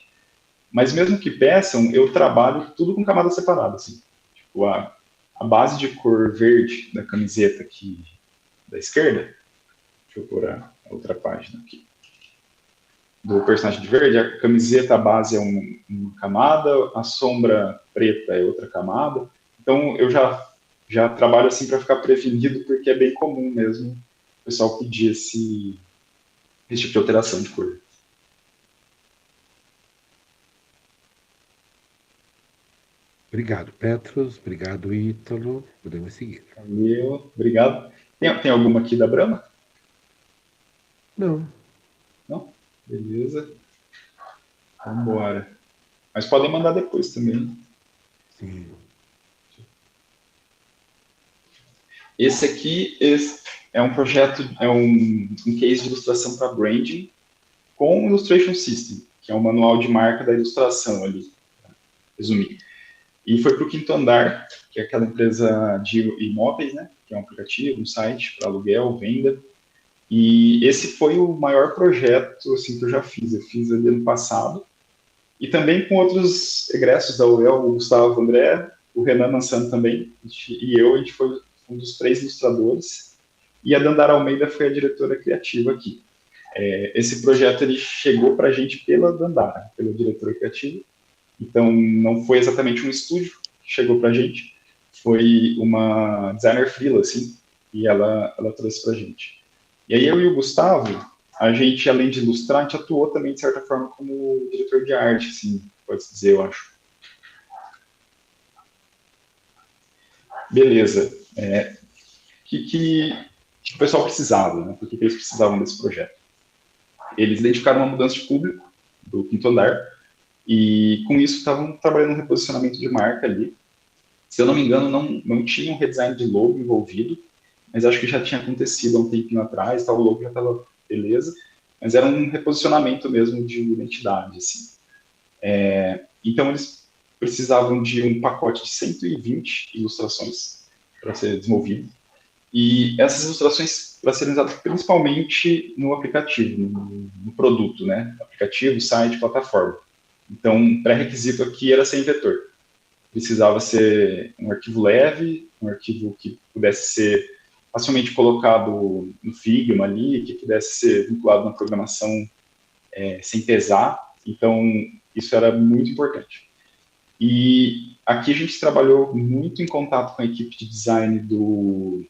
Mas mesmo que peçam, eu trabalho tudo com camada separada, assim. Tipo, a base de cor verde da camiseta aqui da esquerda, deixa eu pôr a outra página aqui, do personagem de verde, a camiseta, a base é uma camada, a sombra preta é outra camada. Então, eu já trabalho assim para ficar prevenido, porque é bem comum mesmo o pessoal pedir esse tipo de alteração de cor. Obrigado, Petros. Obrigado, Ítalo. Podemos seguir. Valeu, obrigado. Tem alguma aqui da Brahma? Não. Não? Beleza. Vamos embora. Mas podem mandar depois também. Sim. Esse aqui é um projeto, é um case de ilustração para branding com o Illustration System, que é um manual de marca da ilustração ali, pra resumir. E foi para o Quinto Andar, que é aquela empresa de imóveis, né? Que é um aplicativo, um site para aluguel, venda. E esse foi o maior projeto assim, que eu já fiz. Eu fiz ali ano passado. E também com outros egressos da UEL, o Gustavo André, o Renan Mansano também, a gente foi um dos 3 ilustradores. E a Dandara Almeida foi a diretora criativa aqui. Esse projeto ele chegou para a gente pela Dandara, pela diretora criativa. Então, não foi exatamente um estúdio que chegou para a gente, foi uma designer freela, assim, e ela trouxe para a gente. E aí eu e o Gustavo, a gente, além de ilustrar, a gente atuou também, de certa forma, como diretor de arte, assim, pode-se dizer, eu acho. Beleza. Que o pessoal precisava, né? Por que eles precisavam desse projeto? Eles identificaram uma mudança de público do Quinto Andar e, com isso, estavam trabalhando um reposicionamento de marca ali. Se eu não me engano, não tinha um redesign de logo envolvido, mas acho que já tinha acontecido há um tempinho atrás, tá, o logo já estava beleza, mas era um reposicionamento mesmo de identidade, assim. Então, eles precisavam de um pacote de 120 ilustrações para ser desenvolvido, e essas ilustrações para serem usadas principalmente no aplicativo, no produto, né? Aplicativo, site, plataforma. Então, um pré-requisito aqui era ser em vetor. Precisava ser um arquivo leve, um arquivo que pudesse ser facilmente colocado no Figma ali, que pudesse ser vinculado na programação sem pesar. Então, isso era muito importante. E aqui a gente trabalhou muito em contato com a equipe de design do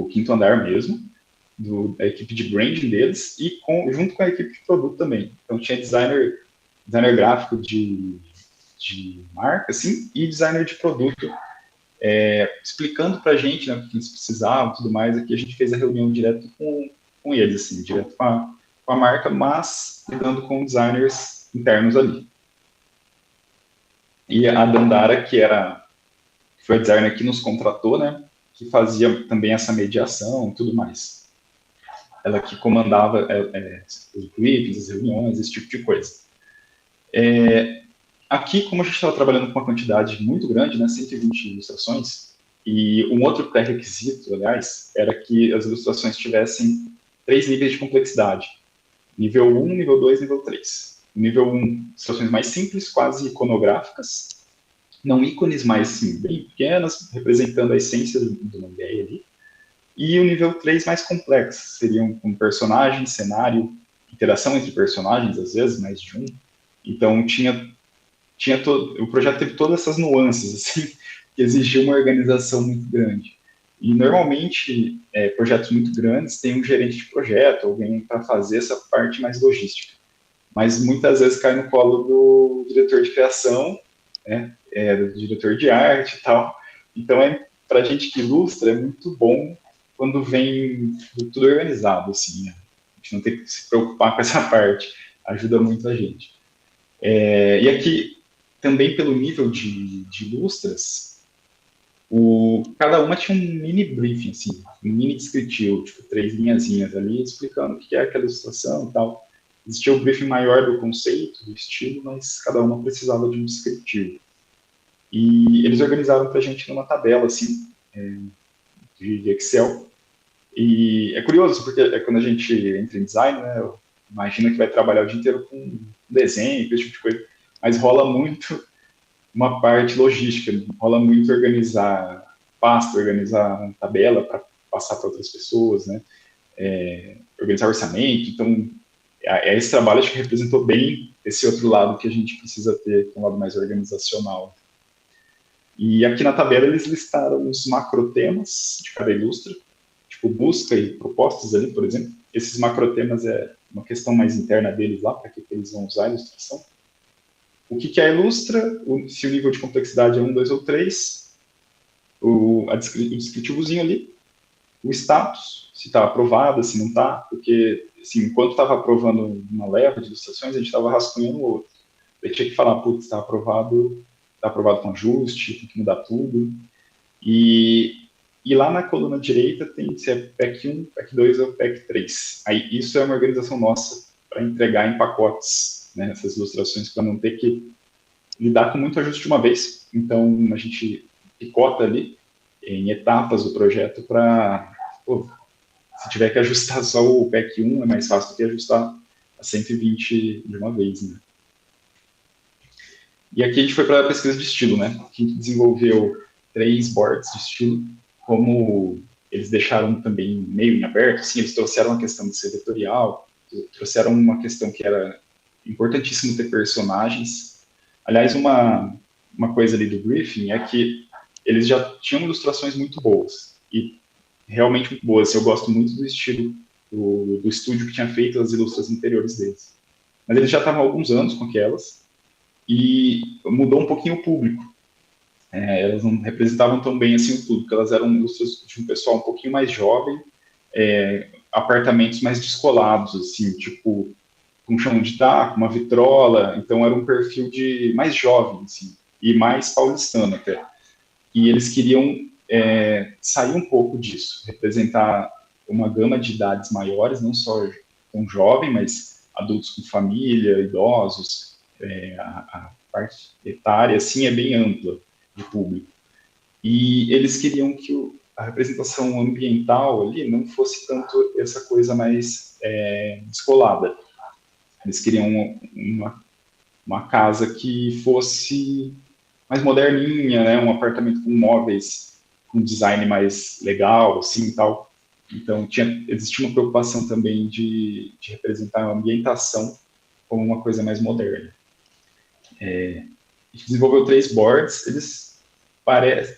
Quinto Andar mesmo, da equipe de branding deles, e junto com a equipe de produto também. Então, tinha designer gráfico de marca, assim, e designer de produto, explicando para a gente, né, o que eles precisavam e tudo mais. Aqui a gente fez a reunião direto com eles, assim, direto com a marca, mas lidando com designers internos ali. E a Dandara, que foi a designer que nos contratou, né, que fazia também essa mediação e tudo mais. Ela que comandava os briefings, as reuniões, esse tipo de coisa. Aqui, como a gente estava trabalhando com uma quantidade muito grande, né, 120 ilustrações, e um outro pré-requisito, aliás, era que as ilustrações tivessem 3 níveis de complexidade. Nível 1, nível 2, nível 3. Nível 1, ilustrações mais simples, quase iconográficas, não ícones, mas sim, bem pequenas, representando a essência de uma ideia ali. E o nível 3 mais complexo, seriam com personagem, cenário, interação entre personagens, às vezes, mais de um. Então, o projeto teve todas essas nuances, assim, que exigiu uma organização muito grande. E, normalmente, projetos muito grandes têm um gerente de projeto, alguém para fazer essa parte mais logística. Mas, muitas vezes, cai no colo do diretor de criação, né, do diretor de arte e tal. Então, para a gente que ilustra, é muito bom quando vem tudo organizado, assim, né? A gente não tem que se preocupar com essa parte, ajuda muito a gente. E aqui, também pelo nível de ilustras, cada uma tinha um mini briefing, assim, um mini descritivo, tipo, 3 linhazinhas ali, explicando o que é aquela ilustração e tal. Existia um briefing maior do conceito, do estilo, mas cada uma precisava de um descritivo. E eles organizaram para a gente numa tabela, assim, de Excel. E é curioso, porque quando a gente entra em design, né, imagina que vai trabalhar o dia inteiro com desenho, esse tipo de coisa, mas rola muito uma parte logística, rola muito organizar pasta, organizar tabela para passar para outras pessoas, né, organizar orçamento. Então, esse trabalho acho que representou bem esse outro lado que a gente precisa ter, que é um lado mais organizacional. E aqui na tabela eles listaram os macrotemas de cada ilustra, tipo busca e propostas ali, por exemplo. Esses macrotemas é uma questão mais interna deles lá, para que eles vão usar a ilustração. O que é a ilustra, se o nível de complexidade é 1, 2 ou 3, o descritivozinho ali, o status, se está aprovada, se não está, porque assim, enquanto estava aprovando uma leva de ilustrações, a gente estava rascunhando outro. Aí tinha que falar, putz, está aprovado com ajuste, tem que mudar tudo. E lá na coluna direita tem se é PEC 1, PEC 2 ou PEC 3. Aí isso é uma organização nossa para entregar em pacotes, né, essas ilustrações, para não ter que lidar com muito ajuste de uma vez. Então a gente picota ali em etapas do projeto para, se tiver que ajustar só o PEC 1, é mais fácil do que ajustar a 120 de uma vez, né? E aqui a gente foi para a pesquisa de estilo, né? A gente desenvolveu 3 boards de estilo, como eles deixaram também meio em aberto, assim, eles trouxeram a questão de ser vetorial, trouxeram uma questão que era importantíssimo ter personagens. Aliás, uma coisa ali do briefing é que eles já tinham ilustrações muito boas, e realmente muito boas. Eu gosto muito do estilo do estúdio que tinha feito as ilustrações anteriores deles. Mas eles já estavam há alguns anos com aquelas, e mudou um pouquinho o público. Elas não representavam tão bem assim o público, elas eram ilustrações de um pessoal um pouquinho mais jovem, apartamentos mais descolados, assim, tipo, com um chão de taco, uma vitrola, então era um perfil de mais jovem, assim, e mais paulistano até. E eles queriam sair um pouco disso, representar uma gama de idades maiores, não só tão jovem, mas adultos com família, idosos, a parte etária, assim, é bem ampla de público. E eles queriam que a representação ambiental ali não fosse tanto essa coisa mais descolada. Eles queriam uma casa que fosse mais moderninha, né? Um apartamento com móveis, com design mais legal, assim, e tal. Então, existia uma preocupação também de representar a ambientação como uma coisa mais moderna. A gente desenvolveu 3 boards, eles parecem,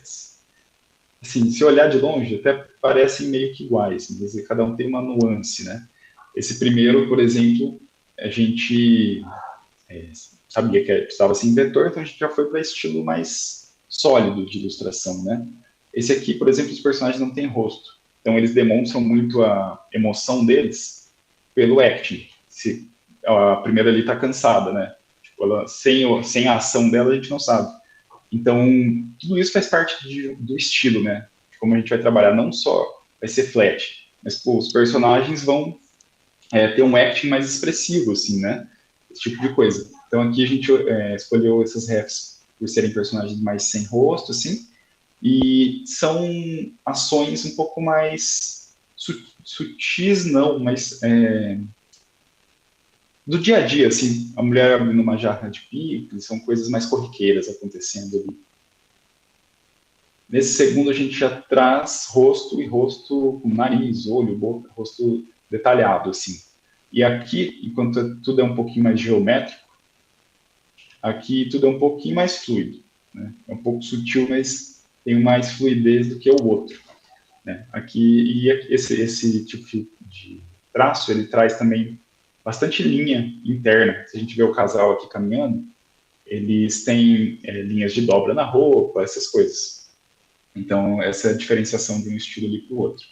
assim, se olhar de longe, até parecem meio que iguais, mas cada um tem uma nuance, né? Esse primeiro, por exemplo, a gente sabia que precisava ser em vetor, então a gente já foi para estilo mais sólido de ilustração, né? Esse aqui, por exemplo, os personagens não têm rosto, então eles demonstram muito a emoção deles pelo acting. Se a primeira ali está cansada, né? Tipo, ela, sem a ação dela, a gente não sabe. Então, tudo isso faz parte do estilo, né? De como a gente vai trabalhar. Não só vai ser flat, mas pô, os personagens vão ter um acting mais expressivo, assim, né? Esse tipo de coisa. Então, aqui a gente escolheu essas refs por serem personagens mais sem rosto, assim, e são ações um pouco mais sutis, não, mas do dia a dia, assim, a mulher abrindo uma jarra de picles, são coisas mais corriqueiras acontecendo ali. Nesse segundo, a gente já traz rosto, e rosto com nariz, olho, boca, rosto detalhado, assim. E aqui, enquanto tudo é um pouquinho mais geométrico, aqui tudo é um pouquinho mais fluido, né? É um pouco sutil, mas tem mais fluidez do que o outro, né? Aqui, e esse tipo de traço, ele traz também bastante linha interna. Se a gente vê o casal aqui caminhando, eles têm linhas de dobra na roupa, essas coisas. Então, essa é a diferenciação de um estilo ali para o outro.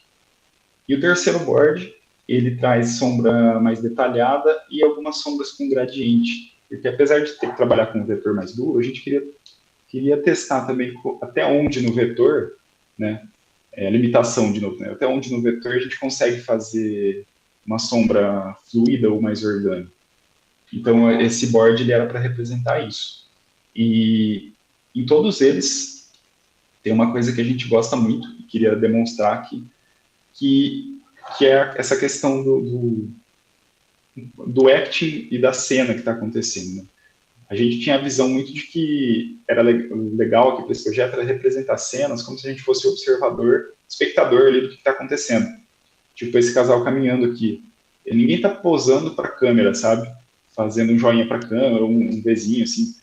E o terceiro board, ele traz sombra mais detalhada e algumas sombras com gradiente. Porque apesar de ter que trabalhar com um vetor mais duro, a gente queria testar também até onde no vetor, né, a limitação de novo, né, até onde no vetor a gente consegue fazer uma sombra fluida ou mais orgânica. Então, esse board ele era para representar isso. E em todos eles, tem uma coisa que a gente gosta muito, e queria demonstrar aqui, que é essa questão do acting e da cena que está acontecendo. Né? A gente tinha a visão muito de que era legal aqui para esse projeto era representar cenas como se a gente fosse observador, espectador ali do que está acontecendo. Tipo, esse casal caminhando aqui. E ninguém está posando para a câmera, sabe? Fazendo um joinha para a câmera, um vizinho, assim.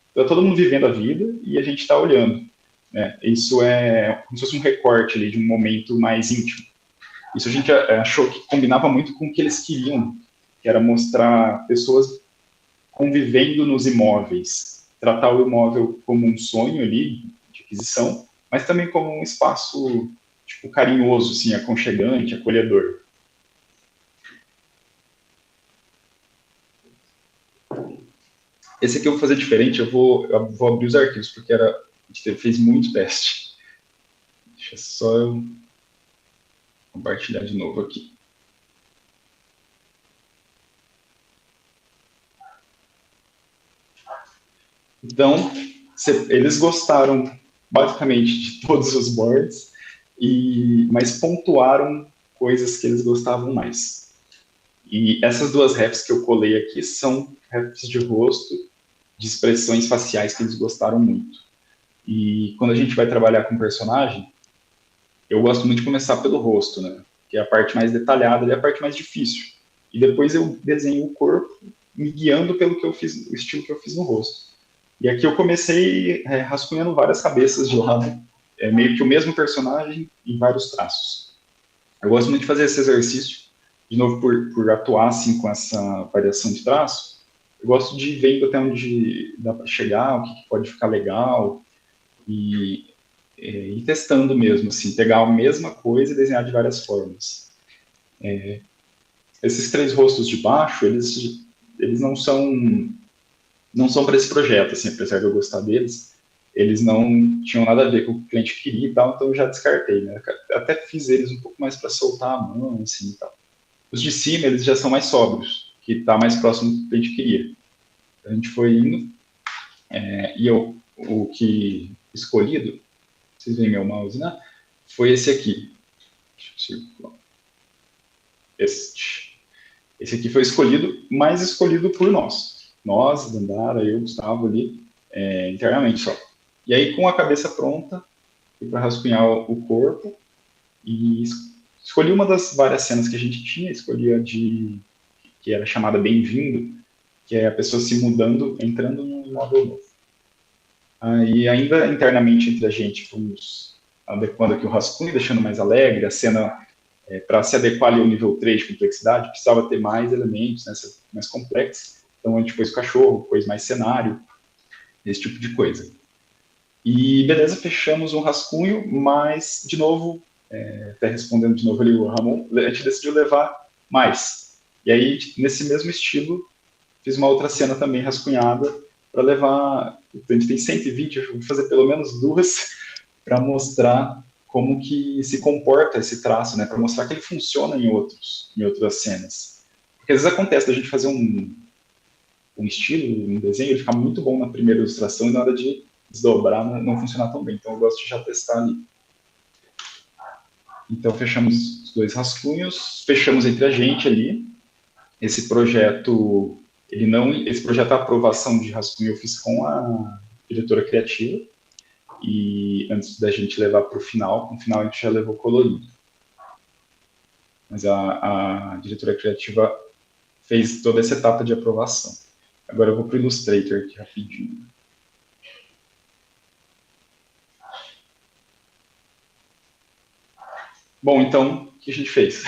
Está todo mundo vivendo a vida e a gente está olhando. Né? Isso é como se fosse um recorte ali de um momento mais íntimo. Isso a gente achou que combinava muito com o que eles queriam, que era mostrar pessoas convivendo nos imóveis, tratar o imóvel como um sonho ali de aquisição, mas também como um espaço tipo carinhoso, assim, aconchegante, acolhedor. Esse aqui eu vou fazer diferente, eu vou abrir os arquivos, porque a gente fez muito teste. Deixa só eu compartilhar de novo aqui. Então, eles gostaram basicamente de todos os boards, mas pontuaram coisas que eles gostavam mais. E essas duas refs que eu colei aqui são refs de rosto, de expressões faciais que eles gostaram muito. E quando a gente vai trabalhar com personagem, eu gosto muito de começar pelo rosto, né? Que é a parte mais detalhada e a parte mais difícil. E depois eu desenho o corpo, me guiando pelo que eu fiz, o estilo que eu fiz no rosto. E aqui eu comecei rascunhando várias cabeças de lado, meio que o mesmo personagem em vários traços. Eu gosto muito de fazer esse exercício, de novo, por atuar assim com essa variação de traço. Eu gosto de ir vendo até onde dá para chegar, o que pode ficar legal, e ir testando mesmo, assim, pegar a mesma coisa e desenhar de várias formas. Esses três rostos de baixo, eles não são para esse projeto, assim, apesar de eu gostar deles, eles não tinham nada a ver com o que o cliente queria e tal, então eu já descartei, né? Até fiz eles um pouco mais para soltar a mão, assim, e tal. Os de cima, eles já são mais sóbrios, que está mais próximo do que a gente queria. A gente foi indo, e o que escolhido, vocês veem meu mouse, né? Foi esse aqui. Deixa eu circular. Esse aqui foi escolhido, mas escolhido por nós. Nós, Dandara, eu, Gustavo ali, internamente só. E aí, com a cabeça pronta, fui para rascunhar o corpo e escolhi uma das várias cenas que a gente tinha, escolhi a que era chamada Bem-vindo, que é a pessoa se mudando, entrando num imóvel novo. Aí, ainda internamente entre a gente, fomos adequando aqui o rascunho, deixando mais alegre, a cena, para se adequar ali ao nível 3 de complexidade, precisava ter mais elementos, né, mais complexos. Então, a gente pôs cachorro, pôs mais cenário, esse tipo de coisa. E, beleza, fechamos um rascunho, mas, de novo, até respondendo de novo ali o Ramon, a gente decidiu levar mais. E aí, nesse mesmo estilo, fiz uma outra cena também rascunhada para levar. A gente tem 120, eu vou fazer pelo menos duas para mostrar como que se comporta esse traço, né? Para mostrar que ele funciona em outras cenas. Porque às vezes acontece da gente fazer um estilo, um desenho, ele fica muito bom na primeira ilustração e na hora de desdobrar não funcionar tão bem. Então eu gosto de já testar ali. Então fechamos os dois rascunhos, fechamos entre a gente ali. Esse projeto, a aprovação de rascunho eu fiz com a diretora criativa, e antes da gente levar para o final, no final a gente já levou colorido. Mas a diretora criativa fez toda essa etapa de aprovação. Agora eu vou para o Illustrator aqui rapidinho. Bom, então, o que a gente fez?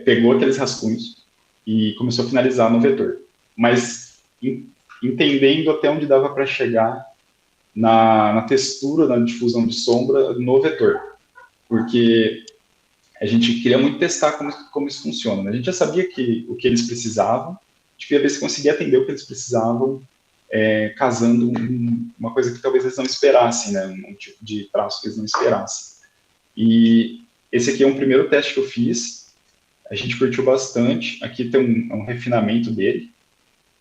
Pegou aqueles rascunhos e começou a finalizar no vetor. Mas entendendo até onde dava para chegar na textura, na difusão de sombra no vetor. Porque a gente queria muito testar como isso funciona, né? A gente já sabia o que eles precisavam, a gente queria ver se conseguia atender o que eles precisavam, casando uma coisa que talvez eles não esperassem, né? Um tipo de traço que eles não esperassem. E esse aqui é um primeiro teste que eu fiz, a gente curtiu bastante. Aqui tem um refinamento dele,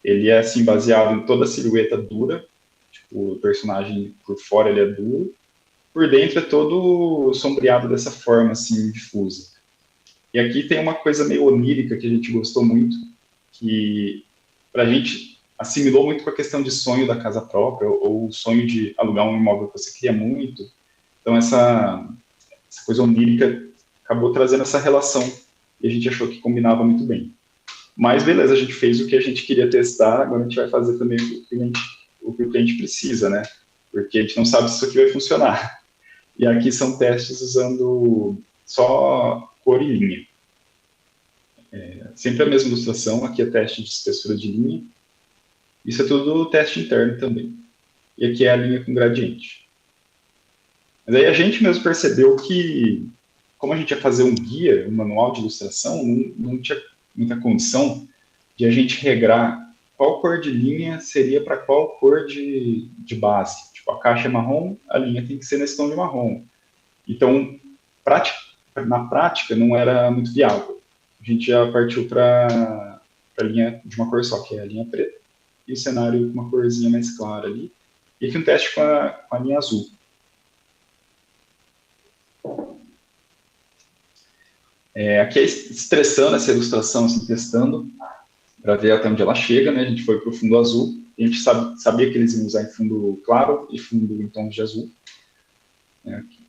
ele é assim baseado em toda a silhueta dura, tipo, o personagem por fora ele é duro, por dentro é todo sombreado dessa forma assim difusa. E aqui tem uma coisa meio onírica que a gente gostou muito, que para a gente assimilou muito com a questão de sonho da casa própria, ou o sonho de alugar um imóvel que você queria muito. Então, essa coisa onírica acabou trazendo essa relação, e a gente achou que combinava muito bem. Mas, beleza, a gente fez o que a gente queria testar, agora a gente vai fazer também o que o cliente precisa, né? Porque a gente não sabe se isso aqui vai funcionar. E aqui são testes usando só cor e linha. Sempre a mesma ilustração, aqui é teste de espessura de linha. Isso é tudo teste interno também. E aqui é a linha com gradiente. Mas aí a gente mesmo percebeu que, como a gente ia fazer um guia, um manual de ilustração, não tinha muita condição de a gente regrar qual cor de linha seria para qual cor de base. Tipo, a caixa é marrom, a linha tem que ser nesse tom de marrom. Então, na prática, não era muito viável. A gente já partiu para a linha de uma cor só, que é a linha preta, e o cenário com uma corzinha mais clara ali. E aqui um teste com a linha azul. Aqui é estressando essa ilustração, assim, testando, para ver até onde ela chega, né? A gente foi para o fundo azul, a gente sabia que eles iam usar em fundo claro e fundo em tons de azul.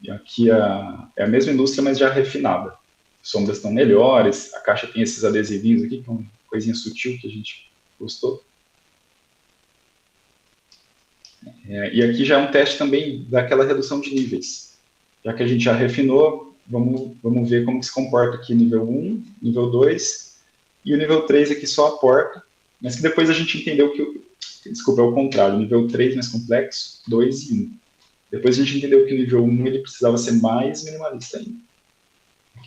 Aqui é a mesma indústria, mas já refinada. As sombras estão melhores, a caixa tem esses adesivinhos aqui, que é uma coisinha sutil que a gente gostou. E aqui já é um teste também daquela redução de níveis. Já que a gente já refinou, vamos ver como se comporta aqui nível 1, nível 2, e o nível 3 aqui só a porta, mas que depois a gente entendeu desculpa, é o contrário, nível 3 mais complexo, 2 e 1. Depois a gente entendeu que o nível 1 ele precisava ser mais minimalista ainda,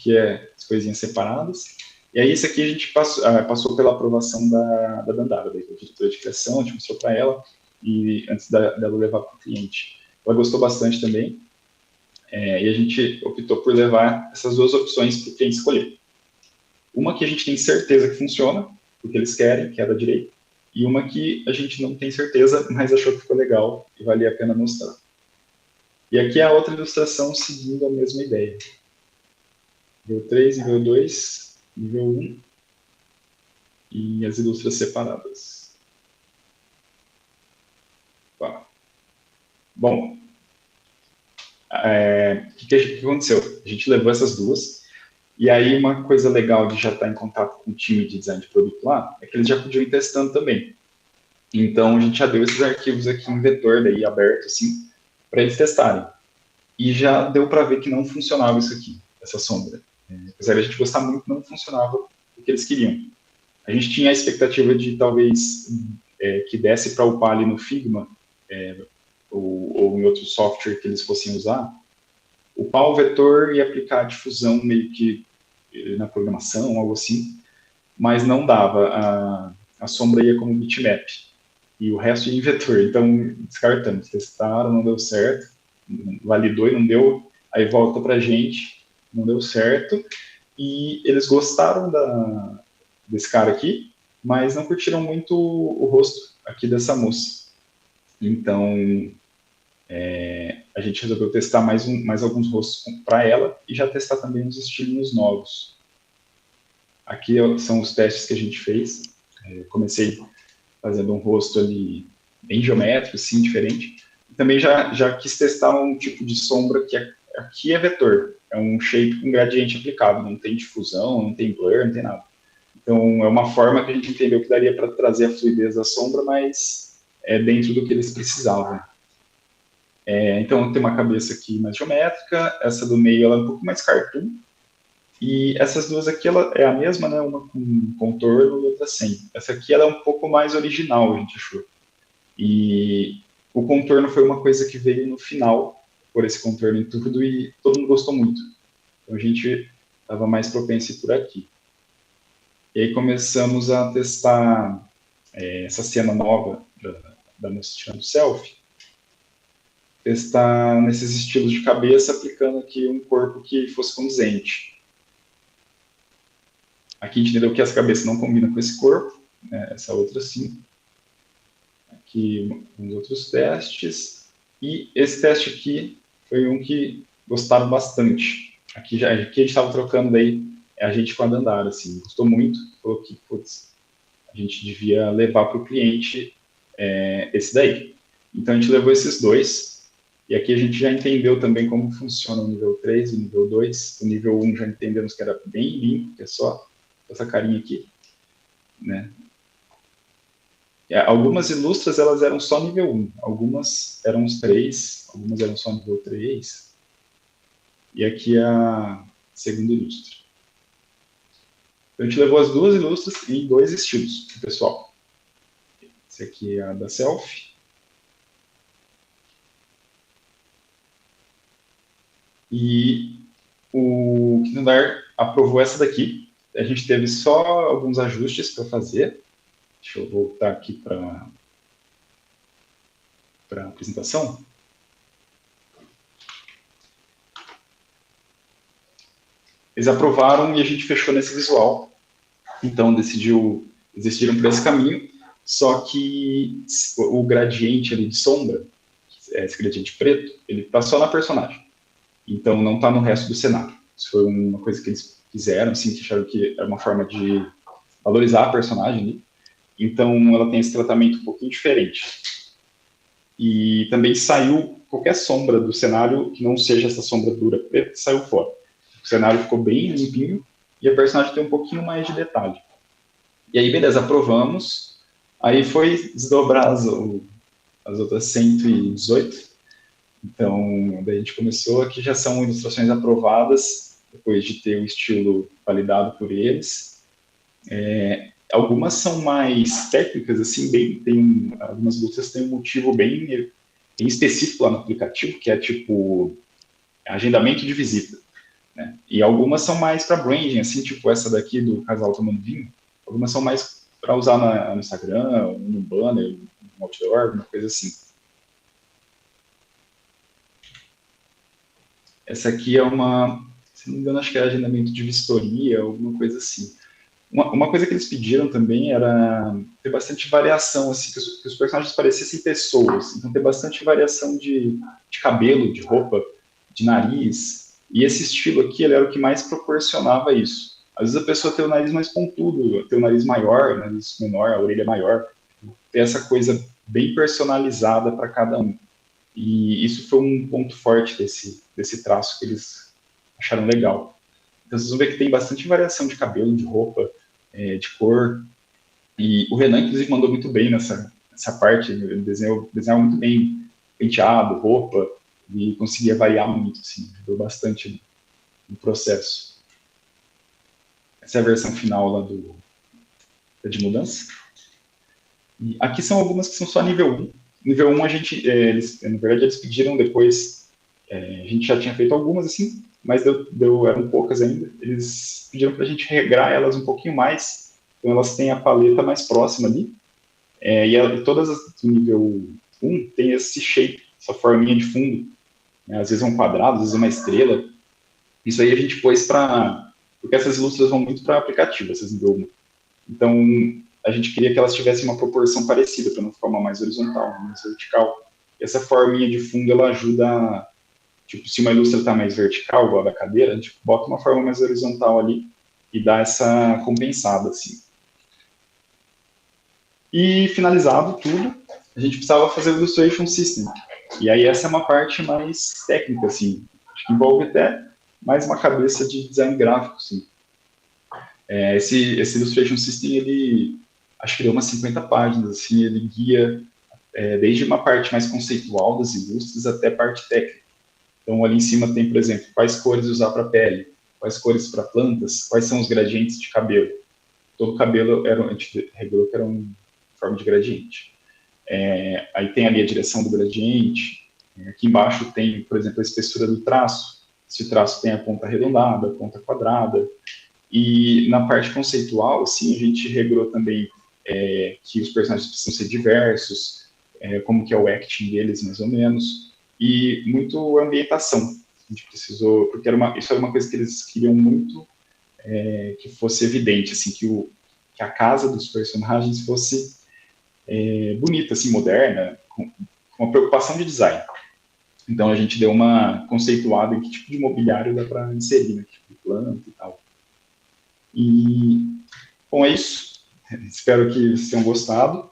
que é as coisinhas separadas. E aí isso aqui a gente passou pela aprovação da Dandara, da diretora de criação, a gente mostrou para ela, e antes dela levar para o cliente. Ela gostou bastante também, e a gente optou por levar essas duas opções para o cliente escolher. Uma que a gente tem certeza que funciona, porque eles querem, que é a da direita, e uma que a gente não tem certeza, mas achou que ficou legal e valia a pena mostrar. E aqui é a outra ilustração seguindo a mesma ideia. Nível 3, nível 2, nível 1 e as ilustras separadas. Tá. Bom, o que aconteceu? A gente levou essas duas, e aí uma coisa legal de já estar em contato com o time de design de produto lá, é que eles já podiam ir testando também. Então, a gente já deu esses arquivos aqui em vetor, daí aberto, assim, para eles testarem. E já deu para ver que não funcionava isso aqui, essa sombra. Apesar de a gente gostar muito, não funcionava o que eles queriam. A gente tinha a expectativa de, talvez, que desse para upar ali no Figma, ou em outro software que eles fossem usar, upar o vetor e aplicar a difusão meio que na programação, algo assim, mas não dava. A sombra ia como bitmap, e o resto ia em vetor. Então, descartamos. Testaram, não deu certo, validou e não deu, aí volta para a gente, não deu certo, e eles gostaram desse cara aqui, mas não curtiram muito o rosto aqui dessa moça. Então, a gente resolveu testar mais alguns rostos para ela e já testar também uns estilinhos novos. Aqui são os testes que a gente fez. Comecei fazendo um rosto ali bem geométrico, assim, diferente. E também já quis testar um tipo de sombra que aqui é vetor. É um shape com gradiente aplicado, não tem difusão, não tem blur, não tem nada. Então, é uma forma que a gente entendeu que daria para trazer a fluidez da sombra, mas dentro do que eles precisavam. Então, tem uma cabeça aqui mais geométrica, essa do meio ela é um pouco mais cartoon, e essas duas aqui ela é a mesma, né? Uma com contorno e outra sem. Essa aqui ela é um pouco mais original, a gente achou. E o contorno foi uma coisa que veio no final, por esse contorno em tudo, e todo mundo gostou muito. Então, a gente estava mais propenso a ir por aqui. E aí começamos a testar essa cena nova da moça tirando selfie, testar nesses estilos de cabeça, aplicando aqui um corpo que fosse condizente. Aqui a gente entendeu que essa cabeça não combina com esse corpo, né, essa outra sim. Aqui uns outros testes. E esse teste aqui foi um que gostaram bastante. Aqui a gente estava trocando daí a gente com a Dandara, assim, gostou muito, falou que, putz, a gente devia levar para o cliente esse daí. Então, a gente levou esses dois, e aqui a gente já entendeu também como funciona o nível 3 e o nível 2. O nível 1 já entendemos que era bem limpo, que é só essa carinha aqui, né? Algumas ilustras, elas eram só nível 1, algumas eram os 3, algumas eram só nível 3, e aqui é a segunda ilustra. Então, a gente levou as duas ilustras em dois estilos, pessoal. Esse aqui é a da selfie. E o Kindle aprovou essa daqui. A gente teve só alguns ajustes para fazer. Deixa eu voltar aqui para a apresentação. Eles aprovaram e a gente fechou nesse visual. Então, decidiram por esse caminho, só que o gradiente ali de sombra, esse gradiente preto, ele está só na personagem. Então, não está no resto do cenário. Isso foi uma coisa que eles fizeram, assim, que acharam que era uma forma de valorizar a personagem ali. Então, ela tem esse tratamento um pouquinho diferente. E também saiu qualquer sombra do cenário que não seja essa sombra dura preta, saiu fora. O cenário ficou bem limpinho e a personagem tem um pouquinho mais de detalhe. E aí, beleza, aprovamos. Aí foi desdobrar as outras 118. Então, daí a gente começou, aqui já são ilustrações aprovadas, depois de ter o estilo validado por eles. Algumas são mais técnicas, assim, algumas ilustras têm um motivo bem específico lá no aplicativo, que é tipo agendamento de visita, né? E algumas são mais para branding, assim, tipo essa daqui do casal tomando vinho. Algumas são mais para usar no Instagram, no banner, no outdoor, alguma coisa assim. Essa aqui é se não me engano, acho que é agendamento de vistoria, alguma coisa assim. Uma coisa que eles pediram também era ter bastante variação, assim, que os personagens parecessem pessoas. Então, ter bastante variação de cabelo, de roupa, de nariz. E esse estilo aqui, ele era o que mais proporcionava isso. Às vezes a pessoa tem o nariz mais pontudo, tem o nariz maior, o nariz menor, a orelha maior. Tem essa coisa bem personalizada para cada um. E isso foi um ponto forte desse traço que eles acharam legal. Então, vocês vão ver que tem bastante variação de cabelo, de roupa, de cor. E o Renan, inclusive, mandou muito bem nessa parte. Ele desenhava muito bem penteado, roupa, e conseguia variar muito, assim, ajudou bastante no processo. Essa é a versão final lá de mudança. E aqui são algumas que são só nível 1. Nível 1, na verdade, eles pediram depois, a gente já tinha feito algumas, assim, mas eram poucas ainda. Eles pediram para a gente regrar elas um pouquinho mais, então elas têm a paleta mais próxima ali, e todas as do nível 1 tem esse shape, essa forminha de fundo, né? Às vezes é um quadrado, às vezes é uma estrela. Isso aí a gente pôs porque essas ilustras vão muito para aplicativo, essas nível 1. Então, a gente queria que elas tivessem uma proporção parecida, para não ficar uma mais horizontal, uma mais vertical. Essa forminha de fundo, ela ajuda, tipo, se uma ilustra está mais vertical, igual a da cadeira, a gente bota uma forma mais horizontal ali e dá essa compensada, assim. E, finalizado tudo, a gente precisava fazer o Illustration System. E aí essa é uma parte mais técnica, assim. Acho que envolve até mais uma cabeça de design gráfico, assim. Esse Illustration System, ele acho que deu umas 50 páginas, assim, ele guia desde uma parte mais conceitual das ilustras até a parte técnica. Então, ali em cima tem, por exemplo, quais cores usar para pele, quais cores para plantas, quais são os gradientes de cabelo. Todo cabelo a gente revelou que era uma forma de gradiente. Aí tem ali a direção do gradiente, aqui embaixo tem, por exemplo, a espessura do traço. se o traço tem a ponta arredondada, a ponta quadrada. E na parte conceitual, assim, a gente regrou também que os personagens precisam ser diversos, como que é o acting deles, mais ou menos, e muito ambientação. A gente precisou, porque isso era uma coisa que eles queriam muito que fosse evidente, assim, que a casa dos personagens fosse bonita, assim, moderna, com uma preocupação de design. Então a gente deu uma conceituada em que tipo de mobiliário dá para inserir, né, tipo de planta e tal. E, bom, é isso. Espero que vocês tenham gostado.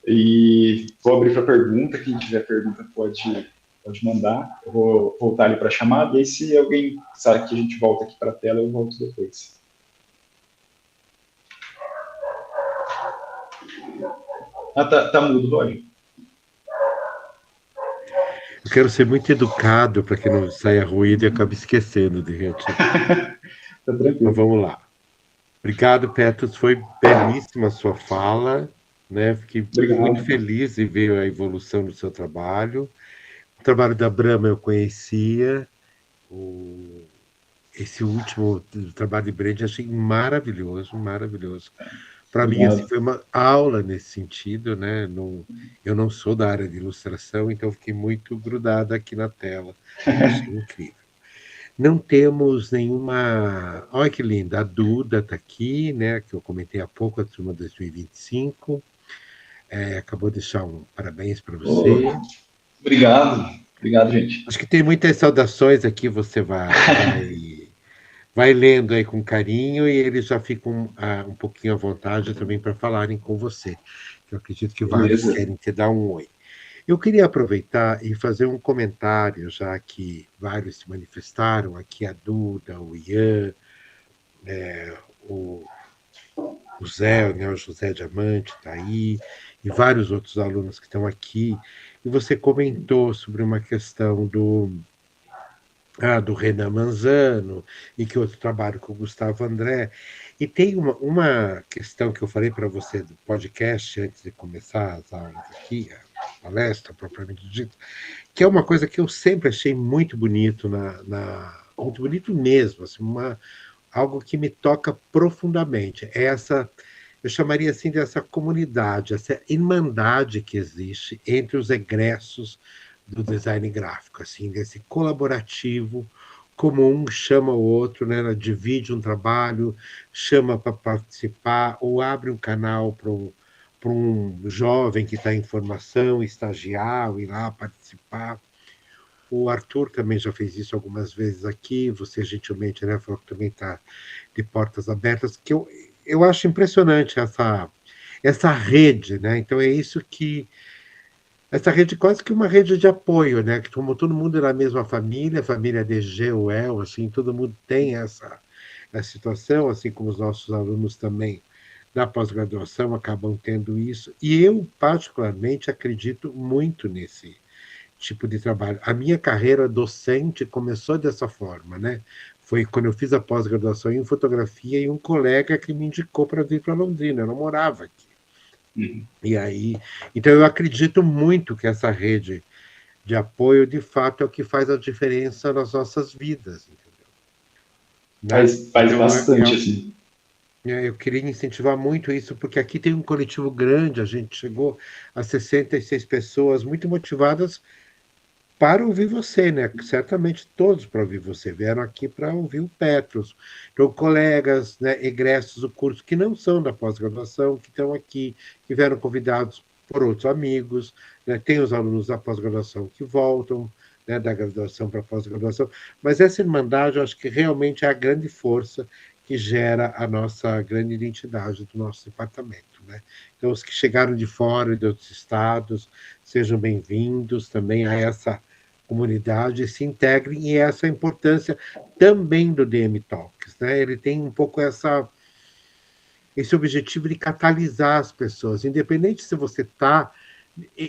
E vou abrir para pergunta. Quem tiver pergunta pode mandar. Eu vou voltar ali para a chamada. E aí, se alguém sabe que a gente volta aqui para a tela, eu volto depois. Tá mudo, Roger. Eu quero ser muito educado para que não saia ruído e acabe esquecendo de repente. Tá tranquilo. Mas vamos lá. Obrigado, Petros. Foi belíssima a sua fala, né? Fiquei muito feliz em ver a evolução do seu trabalho. O trabalho da Brahma eu conhecia. Esse último trabalho de brand achei maravilhoso, maravilhoso. Para mim, assim, foi uma aula nesse sentido, né? Eu não sou da área de ilustração, então fiquei muito grudado aqui na tela. Achei incrível. Não temos nenhuma. Olha que linda, a Duda está aqui, né? Que eu comentei há pouco, a turma 2025. Acabou de deixar um parabéns para você. Obrigado, gente. Acho que tem muitas saudações aqui, você vai lendo aí com carinho e eles já ficam um pouquinho à vontade também para falarem com você. Eu acredito que vários querem te dar um oi. Eu queria aproveitar e fazer um comentário, já que vários se manifestaram, aqui a Duda, o Ian, o Zé, né, o José Diamante está aí, e vários outros alunos que estão aqui. E você comentou sobre uma questão do Renan Manzano, e que outro trabalho com o Gustavo André. E tem uma questão que eu falei para você do podcast, antes de começar as aulas aqui, a palestra propriamente dita, que é uma coisa que eu sempre achei muito bonito, muito bonito mesmo, assim, algo que me toca profundamente. Eu chamaria assim dessa comunidade, essa irmandade que existe entre os egressos do design gráfico, assim, desse colaborativo, como um chama o outro, né? Ela divide um trabalho, chama para participar, ou abre um canal para um jovem que está em formação, estagiar, ir lá participar. O Arthur também já fez isso algumas vezes aqui, você gentilmente, né, falou que também está de portas abertas, que eu acho impressionante essa rede, né? Então é isso que essa rede quase que uma rede de apoio, né? Que como todo mundo é da mesma família DG, UEL, assim, todo mundo tem essa situação, assim como os nossos alunos também da pós-graduação acabam tendo isso. E eu, particularmente, acredito muito nesse tipo de trabalho. A minha carreira docente começou dessa forma, né? Foi quando eu fiz a pós-graduação em fotografia e um colega que me indicou para vir para Londrina, eu não morava aqui. E aí, então eu acredito muito que essa rede de apoio, de fato, é o que faz a diferença nas nossas vidas, entendeu? Faz então, bastante, assim. Eu queria incentivar muito isso, porque aqui tem um coletivo grande, a gente chegou a 66 pessoas muito motivadas para ouvir você, né? Certamente todos para ouvir você vieram aqui para ouvir o Petros. Então, colegas, né, egressos do curso que não são da pós-graduação, que estão aqui, que vieram convidados por outros amigos, né? Tem os alunos da pós-graduação que voltam, né, da graduação para a pós-graduação, mas essa irmandade eu acho que realmente é a grande força que gera a nossa grande identidade do nosso departamento, né? Então, os que chegaram de fora, de outros estados, sejam bem-vindos também a essa comunidade, se integrem, e essa é a importância também do DM Talks, né? Ele tem um pouco esse objetivo de catalisar as pessoas, independente se você está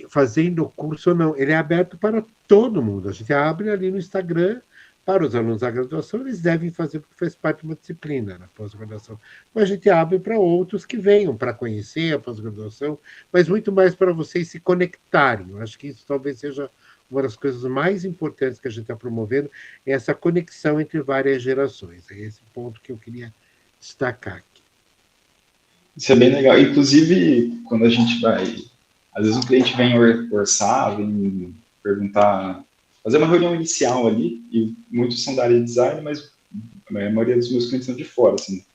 fazendo o curso ou não, ele é aberto para todo mundo. A gente abre ali no Instagram para os alunos da graduação, eles devem fazer porque faz parte de uma disciplina na pós-graduação. Mas a gente abre para outros que venham para conhecer a pós-graduação, mas muito mais para vocês se conectarem. Eu acho que isso talvez seja uma das coisas mais importantes que a gente está promovendo é essa conexão entre várias gerações. É esse ponto que eu queria destacar aqui. Isso é bem legal. Inclusive, quando a gente vai. Às vezes um cliente vem orçar, vem perguntar, fazer uma reunião inicial ali, e muitos são da área de design, mas a maioria dos meus clientes são de fora, assim.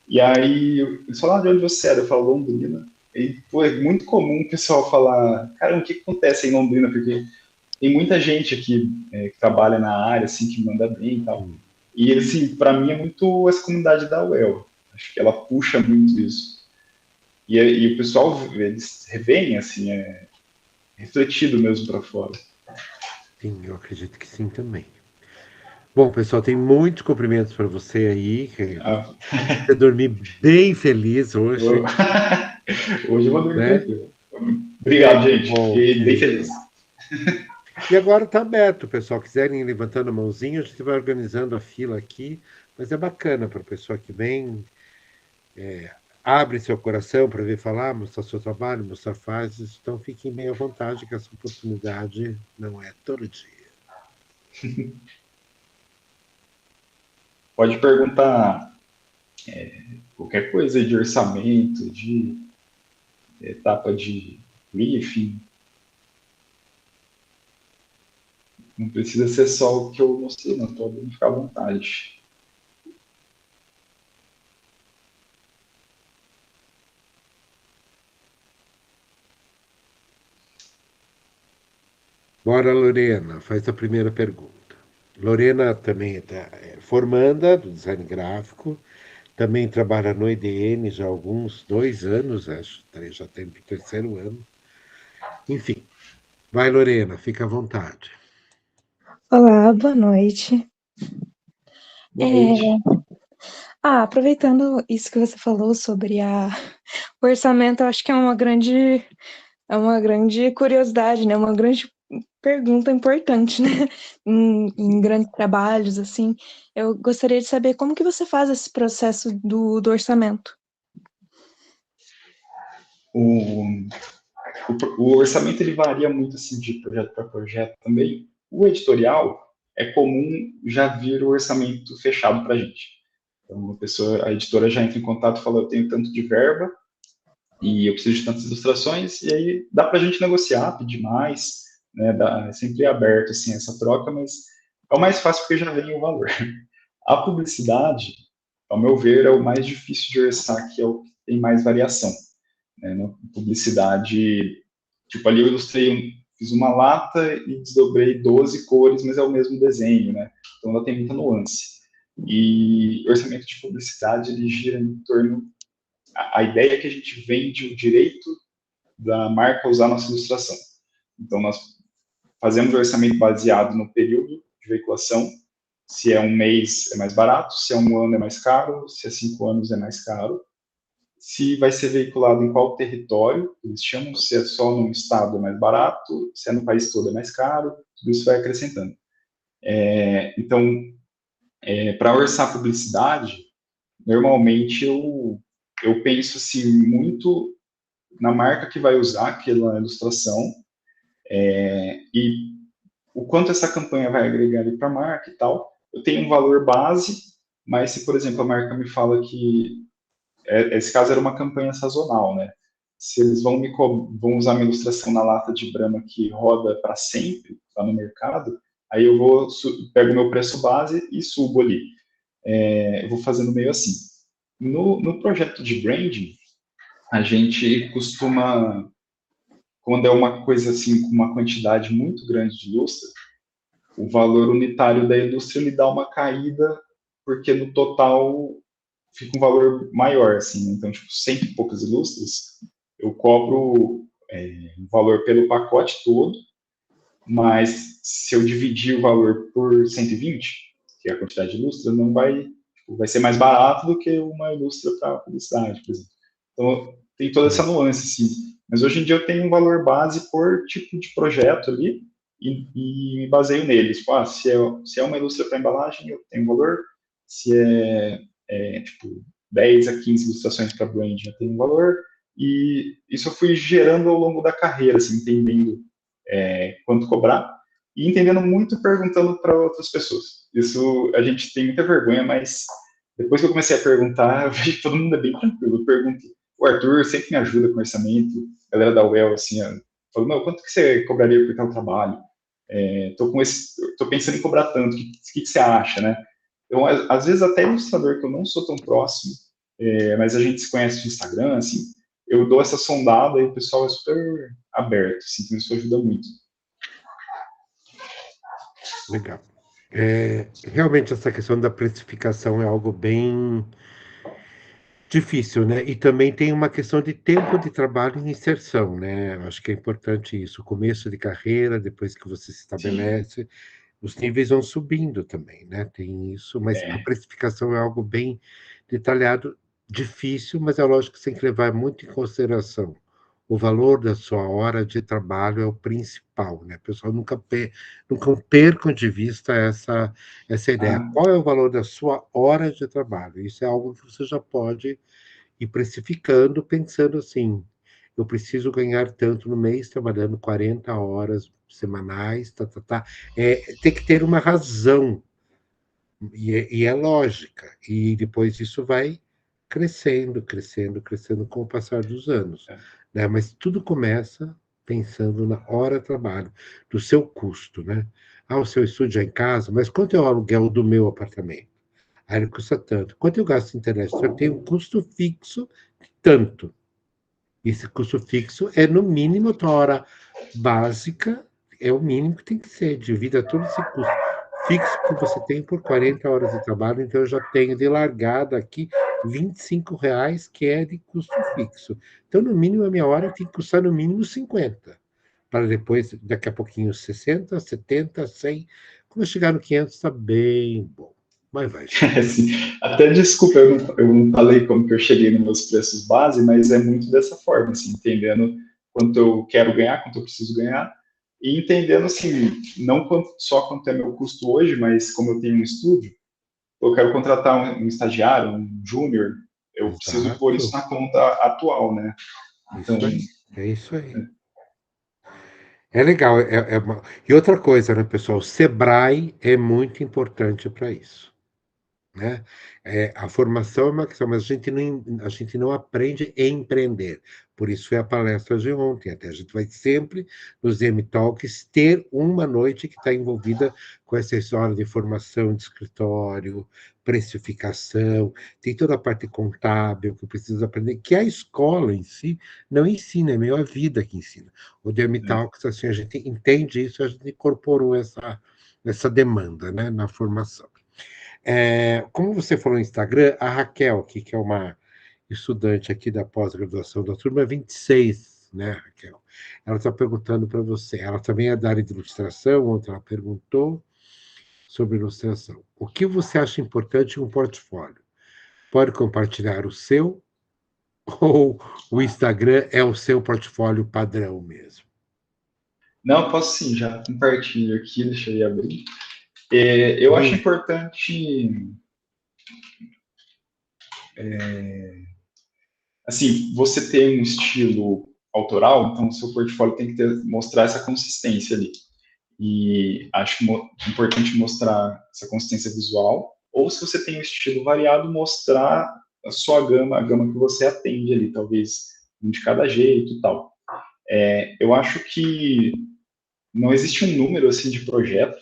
E aí, eles falam, de onde você era? Eu falo, Londrina. E, pô, é muito comum o pessoal falar, cara, o que acontece em Londrina? Porque tem muita gente aqui que trabalha na área, assim, que manda bem e tal. E, assim, para mim é muito essa comunidade da UEL. Acho que ela puxa muito isso. E o pessoal, eles revêem, assim, refletido mesmo para fora. Sim, eu acredito que sim também. Bom, pessoal, tem muitos cumprimentos para você aí. Ah, Você dormir bem feliz hoje, hoje eu vou dormir né? tranquilo. Obrigado, Que gente. bom, Fiquei bem que... feliz. E agora está aberto, pessoal. Quiserem ir levantando a mãozinha, a gente vai organizando a fila aqui. Mas é bacana para a pessoa que vem, abre seu coração para vir falar, mostrar seu trabalho, mostrar fases. Então fiquem bem à vontade, que essa oportunidade não é todo dia. Pode perguntar qualquer coisa de orçamento, de etapa de briefing. Não precisa ser só o que eu mostrei, não. Pode ficar à vontade. Bora, Lorena, faz a primeira pergunta. Lorena também é formanda do design gráfico, também trabalha no EDN já há alguns 2 anos, acho, já tem o terceiro ano. Enfim, vai, Lorena, fica à vontade. Olá, boa noite. Boa noite. Aproveitando isso que você falou sobre o orçamento, eu acho que é uma grande curiosidade, né? Uma grande pergunta importante, né? Em grandes trabalhos, assim. Eu gostaria de saber como que você faz esse processo do orçamento. O, o orçamento ele varia muito assim, de projeto para projeto também. O editorial é comum já vir o orçamento fechado para a gente. Então, a editora já entra em contato e fala: eu tenho tanto de verba e eu preciso de tantas ilustrações, e aí dá para a gente negociar, pedir mais, né? É sempre aberto assim, essa troca, mas é o mais fácil porque já vem o valor. A publicidade, ao meu ver, é o mais difícil de orçar, que é o que tem mais variação. Né? Na publicidade, tipo, ali eu fiz uma lata e desdobrei 12 cores, mas é o mesmo desenho, né? Então ela tem muita nuance. E o orçamento de publicidade, ele gira em torno... A ideia é que a gente vende o direito da marca usar a nossa ilustração. Então nós fazemos o orçamento baseado no período de veiculação. Se é um mês é mais barato, se é um ano é mais caro, se é 5 anos é mais caro. Se vai ser veiculado em qual território, eles chamam, se é só num estado é mais barato, se é no país todo é mais caro, tudo isso vai acrescentando. Então, para orçar publicidade, normalmente eu penso assim, muito na marca que vai usar aquela ilustração e o quanto essa campanha vai agregar para a marca e tal. Eu tenho um valor base, mas se, por exemplo, a marca me fala que esse caso era uma campanha sazonal, né? Se eles vão usar minha ilustração na lata de Brahma que roda para sempre, está no mercado, aí eu pego o meu preço base e subo ali. Eu vou fazendo meio assim. No projeto de branding, a gente costuma, quando é uma coisa assim, com uma quantidade muito grande de ilustra, o valor unitário da ilustra ele dá uma caída, porque no total fica um valor maior, assim, né? Então, tipo, cento e poucas ilustras, eu cobro um valor pelo pacote todo, mas se eu dividir o valor por 120, que é a quantidade de ilustras, não vai, tipo, vai ser mais barato do que uma ilustra para publicidade, por exemplo. Então, tem toda essa nuance, assim. Mas hoje em dia eu tenho um valor base por tipo de projeto ali e me baseio neles. Tipo, se é uma ilustra para embalagem, eu tenho um valor. Se tipo 10 a 15 ilustrações para brand, eu tenho um valor. E isso eu fui gerando ao longo da carreira, assim, entendendo quanto cobrar. e entendendo muito perguntando para outras pessoas. Isso a gente tem muita vergonha, mas depois que eu comecei a perguntar, eu vejo que todo mundo é bem tranquilo. Eu pergunto, o Arthur sempre me ajuda com orçamento, a galera da UEL, assim, falou, não, quanto que você cobraria por tal trabalho? Tô pensando em cobrar tanto, o que você acha, né? Então, às vezes até ilustrador que eu não sou tão próximo, mas a gente se conhece no Instagram, assim, eu dou essa sondada e o pessoal é super aberto, assim, então isso ajuda muito. Legal. Realmente essa questão da precificação é algo bem difícil, né? E também tem uma questão de tempo de trabalho e inserção, né? Eu acho que é importante isso. O começo de carreira, depois que você se Sim, estabelece, os níveis vão subindo também, né? Tem isso, mas a é, precificação é algo bem detalhado, difícil, mas é lógico que você tem que levar muito em consideração. O valor da sua hora de trabalho é o principal, né? O pessoal nunca percam de vista essa ideia. ah, Qual é o valor da sua hora de trabalho? Isso é algo que você já pode ir precificando, pensando assim: eu preciso ganhar tanto no mês, trabalhando 40 horas semanais, tá, tá, tá. Tem que ter uma razão, e é lógica, e depois isso vai crescendo, crescendo, crescendo com o passar dos anos, é, né? Mas tudo começa pensando na hora de trabalho, do seu custo, né? Ah, o seu estúdio é em casa, mas quanto é o aluguel do meu apartamento? Ah, ele custa tanto. Quanto eu gasto em internet? Eu tenho um custo fixo de tanto. Esse custo fixo é, no mínimo, a tua hora básica, é o mínimo que tem que ser, divida todo esse custo fixo que você tem por 40 horas de trabalho, então eu já tenho de largada aqui R$ 25, que é de custo fixo. Então, no mínimo, a minha hora tem que custar no mínimo 50, para depois, daqui a pouquinho, 60, 70, 100. Quando chegar no 500, está bem bom, mas vai chegar. assim, até desculpa, eu não falei como que eu cheguei nos meus preços base, mas é muito dessa forma, assim, entendendo quanto eu quero ganhar, quanto eu preciso ganhar, e entendendo, assim, não só quanto é meu custo hoje, mas como eu tenho um estúdio, eu quero contratar um estagiário, um júnior, eu preciso pôr isso Exato, na conta atual, né? Então, isso aí, é isso aí. É legal. E outra coisa, né, pessoal? O Sebrae é muito importante para isso, né? A formação é uma questão, mas a gente não aprende a empreender. Por isso foi a palestra de ontem. Até a gente vai sempre, nos M-Talks, ter uma noite que está envolvida com essa história de formação de escritório, precificação, tem toda a parte contábil que precisa aprender, que a escola em si não ensina, é meio a vida que ensina. O de M-Talks, assim, a gente entende isso, a gente incorporou essa demanda, né, na formação. Como você falou no Instagram, a Raquel, aqui, que é uma estudante aqui da pós-graduação da turma 26, né, Raquel? Ela está perguntando para você. Ela também é da área de ilustração, ontem ela perguntou sobre ilustração. O que você acha importante em um portfólio? Pode compartilhar o seu ou o Instagram é o seu portfólio padrão mesmo? não, posso sim, já compartilho aqui, deixa eu abrir. Eu acho Hum, importante, assim, você ter um estilo autoral, então o seu portfólio tem que mostrar essa consistência ali. E acho importante mostrar essa consistência visual, ou se você tem um estilo variado, mostrar a sua gama, a gama que você atende ali, talvez um de cada jeito e tal. Eu acho que não existe um número assim de projeto,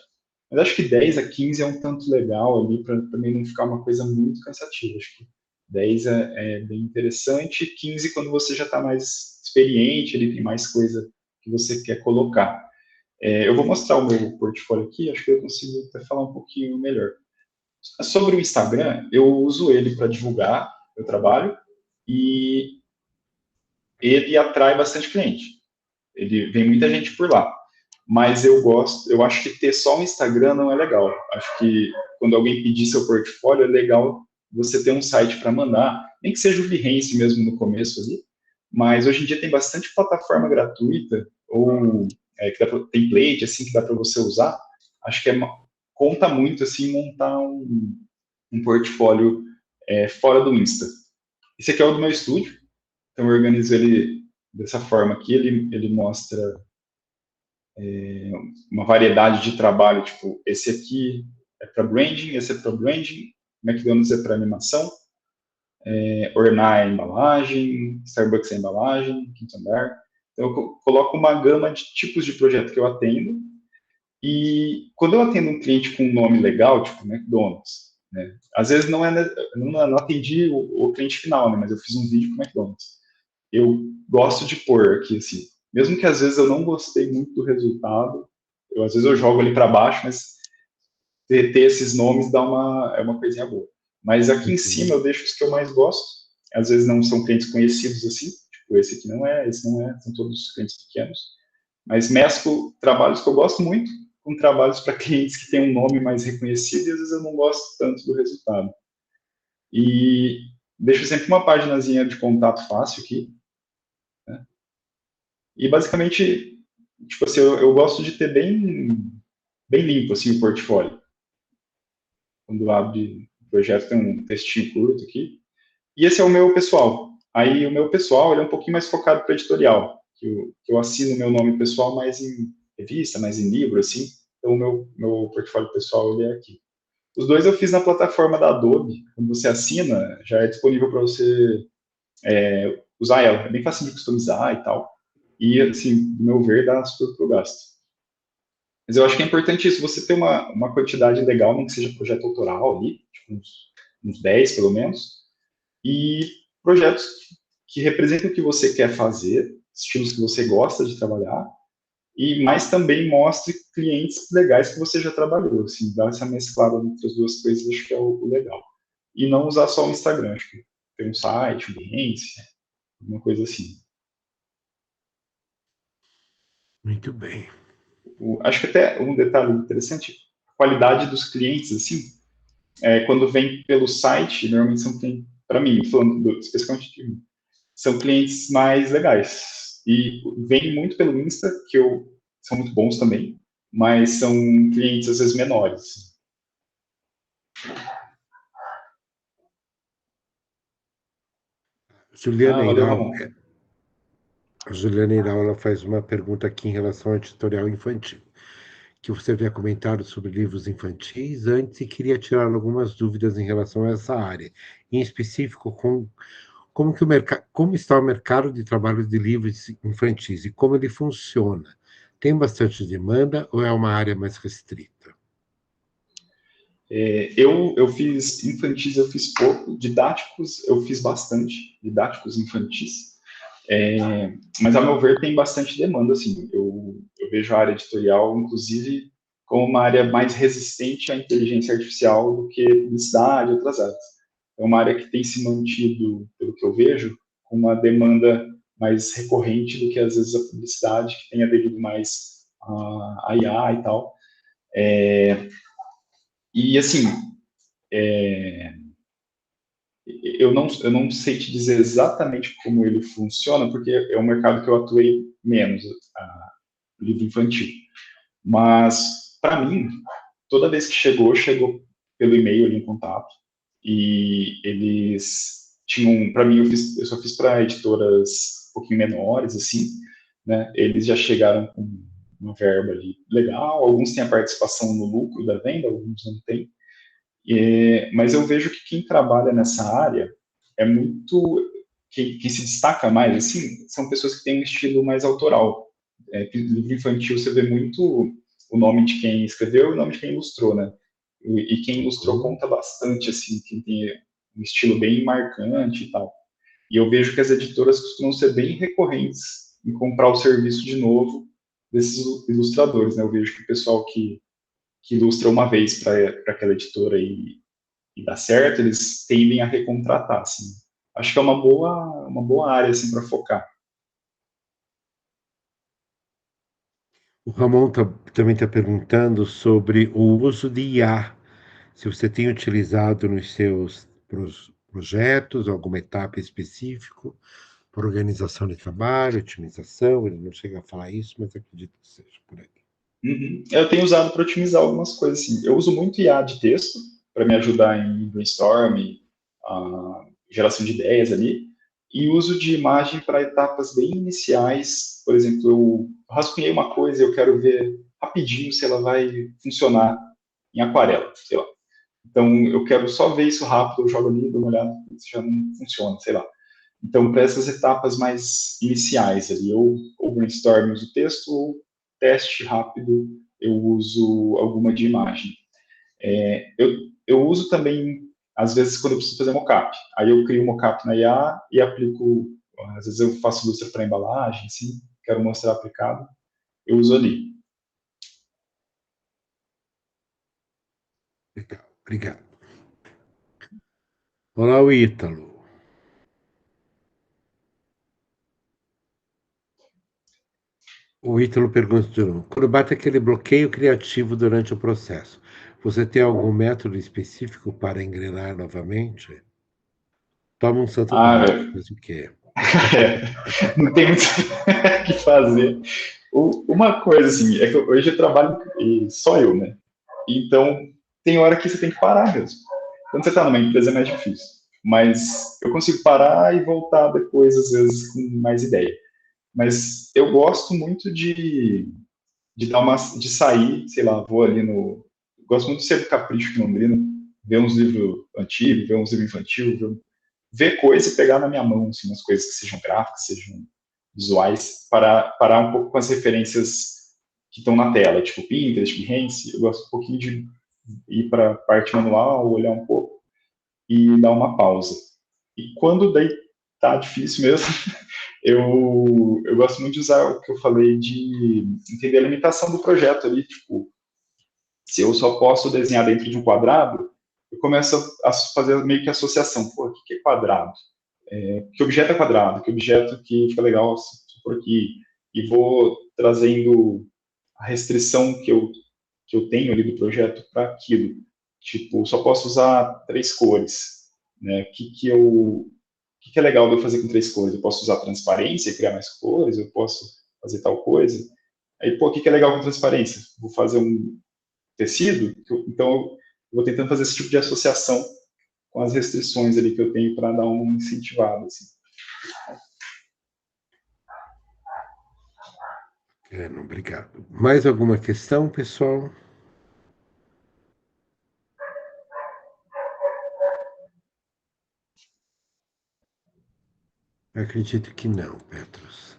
mas acho que 10 a 15 é um tanto legal ali para também não ficar uma coisa muito cansativa. Acho que 10 é bem interessante, 15 quando você já está mais experiente, ele tem mais coisa que você quer colocar. Eu vou mostrar o meu portfólio aqui, acho que eu consigo até falar um pouquinho melhor. Sobre o Instagram, eu uso ele para divulgar meu trabalho e ele atrai bastante cliente. Ele vem muita gente por lá. Mas eu acho que ter só um Instagram não é legal. Acho que quando alguém pedir seu portfólio, é legal você ter um site para mandar, nem que seja o Behance mesmo no começo ali. Mas hoje em dia tem bastante plataforma gratuita ou que dá template assim que dá para você usar. Acho que conta muito assim montar um portfólio fora do Insta. Esse aqui é o do meu estúdio, então eu organizo ele dessa forma aqui. Ele mostra uma variedade de trabalho, tipo, esse aqui é para branding, esse é para branding, McDonald's é para animação, Ornar é embalagem, Starbucks é embalagem, Quinto Andar. Então, eu coloco uma gama de tipos de projeto que eu atendo, e quando eu atendo um cliente com um nome legal, tipo McDonald's, né, às vezes não atendi o cliente final, né, mas eu fiz um vídeo com o McDonald's. Eu gosto de pôr aqui, assim, mesmo que às vezes eu não gostei muito do resultado, às vezes eu jogo ali para baixo, mas ter esses nomes é uma coisinha boa. Mas aqui em cima eu deixo os que eu mais gosto, às vezes não são clientes conhecidos assim, tipo, esse aqui não é, esse não é, são todos clientes pequenos, mas mesclo trabalhos que eu gosto muito com trabalhos para clientes que têm um nome mais reconhecido e às vezes eu não gosto tanto do resultado. E deixo sempre uma paginazinha de contato fácil aqui, né? E basicamente, tipo assim, eu gosto de ter bem limpo assim o portfólio. Quando abre o projeto tem um textinho curto aqui. E esse é o meu pessoal. Aí o meu pessoal ele é um pouquinho mais focado para editorial, que eu assino o meu nome pessoal mais em revista, mais em livro, assim. Então o meu portfólio pessoal ele é aqui. Os dois eu fiz na plataforma da Adobe. Quando você assina, já é disponível para você usar ela. É bem fácil de customizar e tal. E, assim, do meu ver, dá super pro gasto. Mas eu acho que é importante isso, você ter uma quantidade legal, nem que seja projeto autoral ali, tipo uns 10 pelo menos, e projetos que representem o que você quer fazer, estilos que você gosta de trabalhar, e mais também mostre clientes legais que você já trabalhou, assim, dar essa mesclada entre as duas coisas, acho que é o legal. E não usar só o Instagram, acho que tem um site, um Behance, alguma coisa assim. Muito bem. Acho que até um detalhe interessante, a qualidade dos clientes, assim, quando vem pelo site, normalmente são clientes, para mim, falando especificamente de mim, são clientes mais legais. E vem muito pelo Insta, são muito bons também, mas são clientes às vezes menores. Juliana Valeu, Eiral, Ramon. a Juliana Eiral, ela faz uma pergunta aqui em relação ao editorial infantil, que você havia comentado sobre livros infantis antes e queria tirar algumas dúvidas em relação a essa área, em específico como está o mercado de trabalho de livros infantis e como ele funciona. Tem bastante demanda ou é uma área mais restrita? Eu fiz infantis, eu fiz pouco, didáticos eu fiz bastante, didáticos infantis. Mas, a meu ver, tem bastante demanda, assim. Eu vejo a área editorial, inclusive, como uma área mais resistente à inteligência artificial do que publicidade e outras áreas. É uma área que tem se mantido, pelo que eu vejo, com uma demanda mais recorrente do que, às vezes, a publicidade, que tem aderido mais à IA e tal. E, assim, eu não sei te dizer exatamente como ele funciona, porque é um mercado que eu atuei menos, livro infantil. Mas, para mim, toda vez que chegou pelo e-mail ali em contato, e eles tinham, para mim, eu só fiz para editoras um pouquinho menores, assim, né? Eles já chegaram com uma verba ali legal, alguns têm a participação no lucro da venda, alguns não têm. Mas eu vejo que quem trabalha nessa área é muito. Quem se destaca mais, assim, são pessoas que têm um estilo mais autoral. Livro infantil, você vê muito o nome de quem escreveu e o nome de quem ilustrou, né? E quem ilustrou conta bastante, assim, quem tem um estilo bem marcante e tal. E eu vejo que as editoras costumam ser bem recorrentes em comprar o serviço de novo desses ilustradores, né? Eu vejo que o pessoal que ilustra uma vez para aquela editora e dá certo, eles tendem a recontratar, assim. Acho que é uma boa área, assim, para focar. O Ramon também está perguntando sobre o uso de IA, se você tem utilizado nos seus projetos, alguma etapa específica, para organização de trabalho, otimização, ele não chega a falar isso, mas acredito que seja por aí. Uhum. Eu tenho usado para otimizar algumas coisas, assim. Eu uso muito IA de texto para me ajudar em brainstorm, a geração de ideias ali. e uso de imagem para etapas bem iniciais. Por exemplo, eu rascunhei uma coisa e eu quero ver rapidinho se ela vai funcionar em aquarela, sei lá. Então, eu quero só ver isso rápido, eu jogo ali, dou uma olhada, se já não funciona, sei lá. Então, para essas etapas mais iniciais ali, ou brainstorm eu uso texto, ou teste rápido eu uso alguma de imagem. Eu uso também, às vezes, quando eu preciso fazer mockup. Aí eu crio um mockup na IA e aplico, às vezes eu faço ilustra para embalagem, assim, quero mostrar aplicado, eu uso ali. Legal, obrigado. Olá, o Ítalo. O Ítalo pergunta de novo. Quando bate aquele bloqueio criativo durante o processo, você tem algum método específico para engrenar novamente? Toma um santo Ah, daime, mas o quê? não tem muito o que fazer. Uma coisa, assim, é que hoje eu trabalho e só eu, né? Então, tem hora que você tem que parar mesmo. Quando você está numa empresa é mais difícil. Mas eu consigo parar e voltar depois, às vezes, com mais ideia. Mas eu gosto muito de dar uma, de sair, sei lá, vou ali no... Gosto muito de ser do capricho aqui em Londrina, ver uns livros antigos, ver uns livros infantis, ver coisa e pegar na minha mão, assim, umas coisas que sejam gráficas, sejam visuais, para parar um pouco com as referências que estão na tela, tipo Pinterest, Behance. Eu gosto um pouquinho de ir para a parte manual, olhar um pouco e dar uma pausa. E quando daí tá difícil mesmo, eu gosto muito de usar o que eu falei de entender a limitação do projeto ali, tipo, se eu só posso desenhar dentro de um quadrado, eu começo a fazer meio que associação. Pô, o que é quadrado? Que objeto é quadrado? Que objeto que fica legal se for aqui? E vou trazendo a restrição que eu tenho ali do projeto para aquilo. Tipo, só posso usar 3 cores. Né? Que é legal de eu fazer com 3 cores? Eu posso usar transparência e criar mais cores? Eu posso fazer tal coisa? Aí, pô, o que é legal com transparência? Vou fazer um tecido? Então, eu vou tentando fazer esse tipo de associação com as restrições ali que eu tenho para dar um incentivado, assim. Não, obrigado. Mais alguma questão, pessoal? Acredito que não, Petros.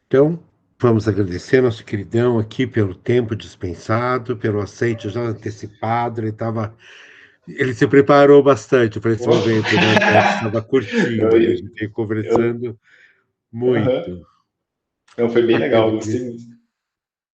Então, vamos agradecer nosso queridão aqui pelo tempo dispensado, pelo aceite já antecipado. Ele se preparou bastante para esse momento, né, Petros? Estava curtindo, né? A gente veio conversando muito. Então, foi bem legal, Bacana, gostei muito.